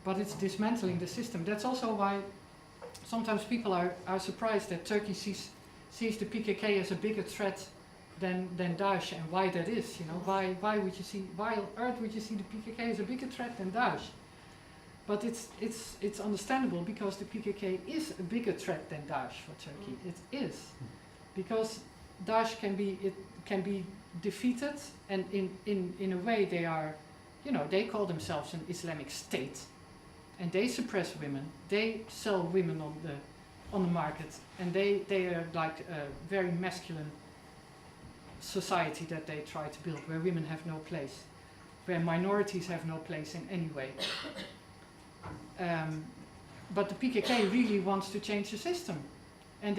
But it's dismantling the system. That's also why sometimes people are surprised that Turkey sees the PKK as a bigger threat than Daesh, and why that is. Why on earth would you see the PKK as a bigger threat than Daesh? But it's understandable, because the PKK is a bigger threat than Daesh for Turkey. It is, because Daesh can be defeated, and in a way they are, they call themselves an Islamic State, and they suppress women. They sell women on the market, and they are like a very masculine society that they try to build, where women have no place, where minorities have no place in any way. But the PKK really wants to change the system, and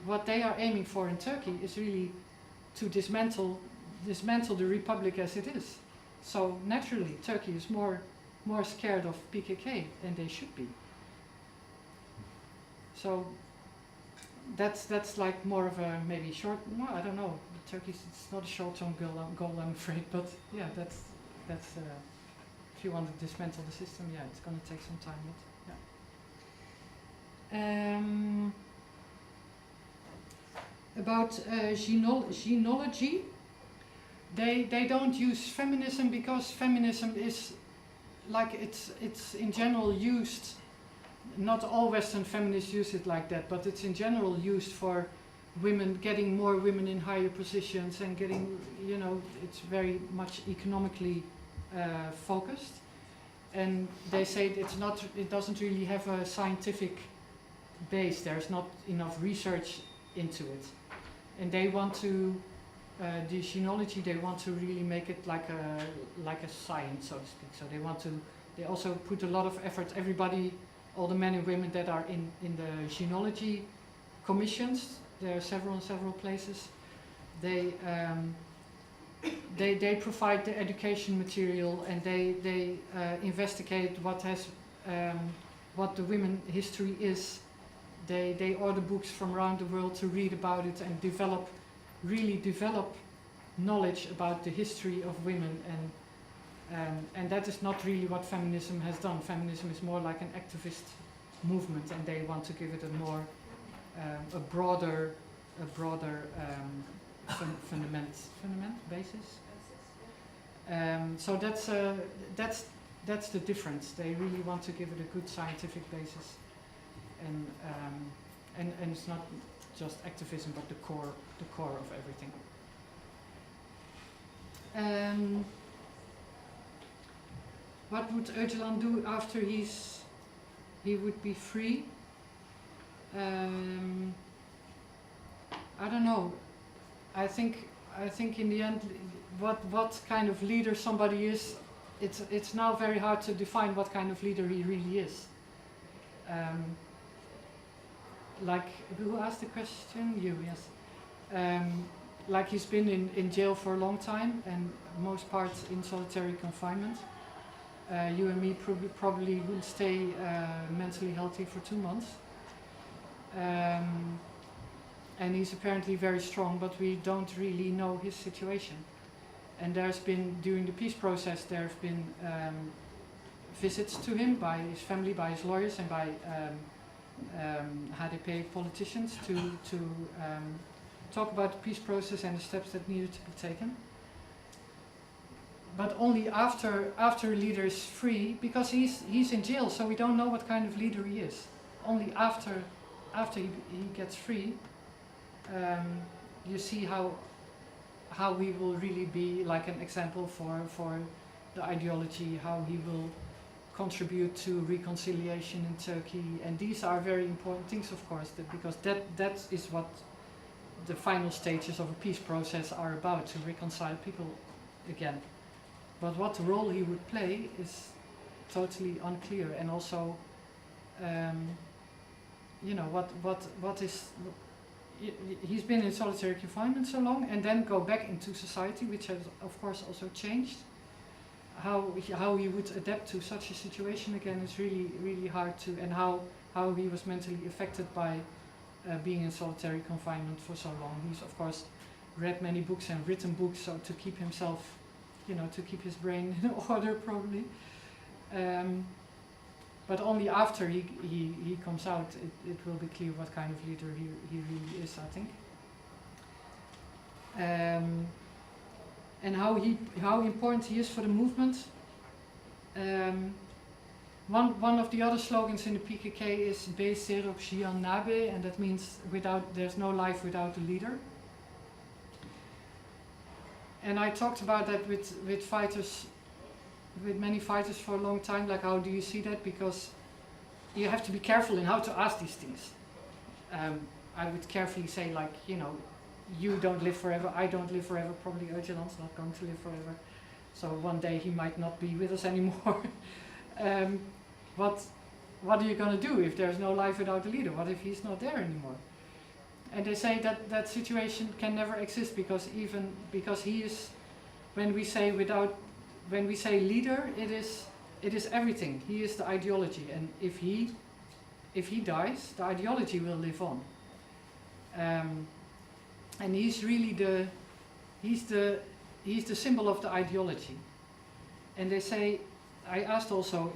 what they are aiming for in Turkey is really to dismantle the republic as it is. So naturally, Turkey is more scared of PKK than they should be. So that's like more of a maybe short. No, I don't know. Turkey's, it's not a short-term goal, I'm afraid. But yeah, that's if you want to dismantle the system, yeah, it's going to take some time. But yeah. About genealogy, they don't use feminism, because feminism is like it's in general used. Not all Western feminists use it like that, but it's in general used for women, getting more women in higher positions and getting, you know, it's very much economically focused. And they say it doesn't really have a scientific base. There's not enough research into it. And they want to, the genealogy, they want to really make it like a science, so to speak. So they also put a lot of effort, everybody, all the men and women that are in the genealogy commissions, there are several places, they provide the education material, and they investigate what the women history is. They order books from around the world to read about it and really develop knowledge about the history of women, and that is not really what feminism has done. Feminism is more like an activist movement, and they want to give it a broader fundament basis. So that's the difference. They really want to give it a good scientific basis, and it's not just activism, but the core of everything. What would Öcalan do after he would be free? I don't know. I think in the end, what kind of leader somebody is, it's now very hard to define what kind of leader he really is. Like, who asked the question? You, yes. Like, he's been in jail for a long time, and most parts in solitary confinement. You and me probably will stay mentally healthy for 2 months. And he's apparently very strong, but we don't really know his situation. And there's been, during the peace process, there have been visits to him by his family, by his lawyers, and by HDP politicians to talk about the peace process and the steps that needed to be taken. But only after a leader is free, because he's in jail, so we don't know what kind of leader he is. Only after he gets free, you see how he will really be like an example for the ideology, how he will contribute to reconciliation in Turkey. And these are very important things, of course, because that is what the final stages of a peace process are about, to reconcile people again. But what role he would play is totally unclear, and also, you know, what is. He's been in solitary confinement so long, and then go back into society, which has, of course, also changed. How he would adapt to such a situation again is really hard to, and how he was mentally affected by being in solitary confinement for so long. He's, of course, read many books and written books, so to keep himself, you know, to keep his brain in order, probably. But only after he comes out, it will be clear what kind of leader he really is, I think. And how important he is for the movement. One of the other slogans in the PKK is "Be Serop Shian Nabe," and that means there's no life without a leader. And I talked about that with fighters, with many fighters for a long time, like, how do you see that? Because you have to be careful in how to ask these things. I would carefully say, like, you know, you don't live forever, I don't live forever, probably Öcalan's not going to live forever. So one day he might not be with us anymore. What are you going to do if there's no life without a leader? What if he's not there anymore? And they say that situation can never exist, because he is, when we say leader, it is everything. He is the ideology, and if he dies, the ideology will live on. And he's really he's the symbol of the ideology. And they say, I asked also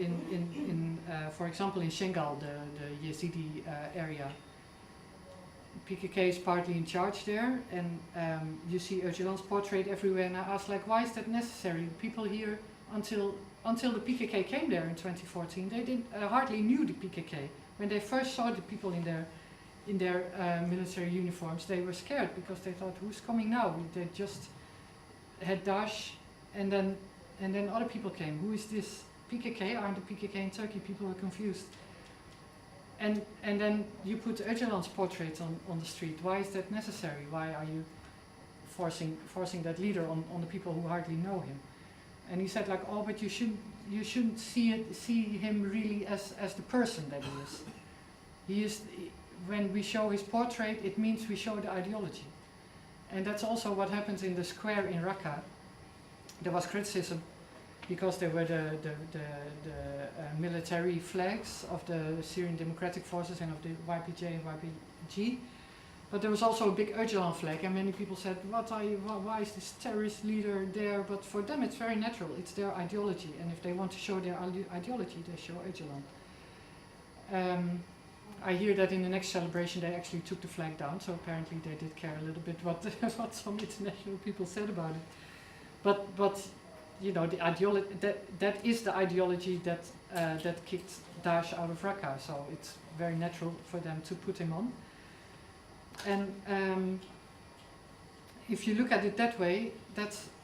for example, in Shengal, the Yazidi area, PKK is partly in charge there, and you see Öcalan's portrait everywhere. And I asked, like, why is that necessary? People here, until the PKK came there in 2014, they didn't hardly knew the PKK. When they first saw the people in their military uniforms, they were scared because they thought, who's coming now? They just had Daesh, and then other people came. Who is this? PKK? Aren't the PKK in Turkey? People were confused. And then you put Öcalan's portrait on the street. Why is that necessary? Why are you forcing that leader on the people who hardly know him? And he said, like, oh, but you shouldn't see him really as the person that he is. When we show his portrait, it means we show the ideology. And that's also what happens in the square in Raqqa. There was criticism because there were the military flags of the Syrian Democratic Forces and of the YPJ and YPG. But there was also a big Öcalan flag, and many people said, why is this terrorist leader there? But for them it's very natural, it's their ideology, and if they want to show their ideology, they show Öcalan. I hear that in the next celebration they actually took the flag down, so apparently they did care a little bit what some international people said about it. But you know, the ideology that is the ideology that kicked Daesh out of Raqqa, so it's very natural for them to put him on. And if you look at it that way,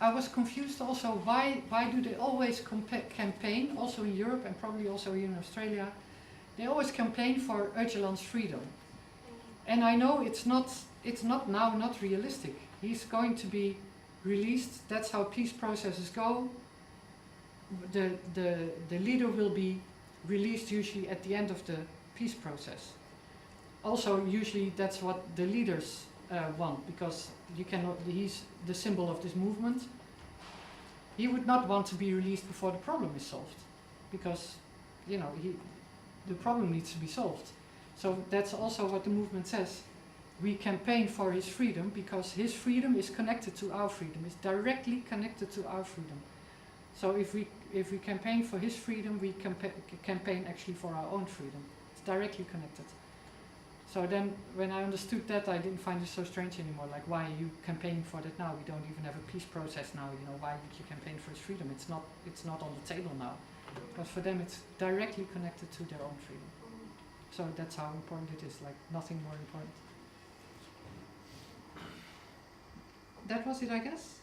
I was confused also, why do they always campaign, also in Europe and probably also here in Australia, they always campaign for Öcalan's freedom. And I know it's not not realistic. He's going to be released, that's how peace processes go. The leader will be released usually at the end of the peace process. Also, usually that's what the leaders want, because he's the symbol of this movement. He would not want to be released before the problem is solved, because, you know, the problem needs to be solved. So that's also what the movement says. We campaign for his freedom because his freedom is connected to our freedom. It's directly connected to our freedom. So if we campaign for his freedom, we campaign actually for our own freedom. It's directly connected. So then, when I understood that, I didn't find it so strange anymore. Like, why are you campaigning for that now? We don't even have a peace process now. You know, why would you campaign for his freedom? It's not on the table now. But for them, it's directly connected to their own freedom. So that's how important it is. Like, nothing more important. That was it, I guess.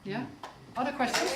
Yeah. Other questions?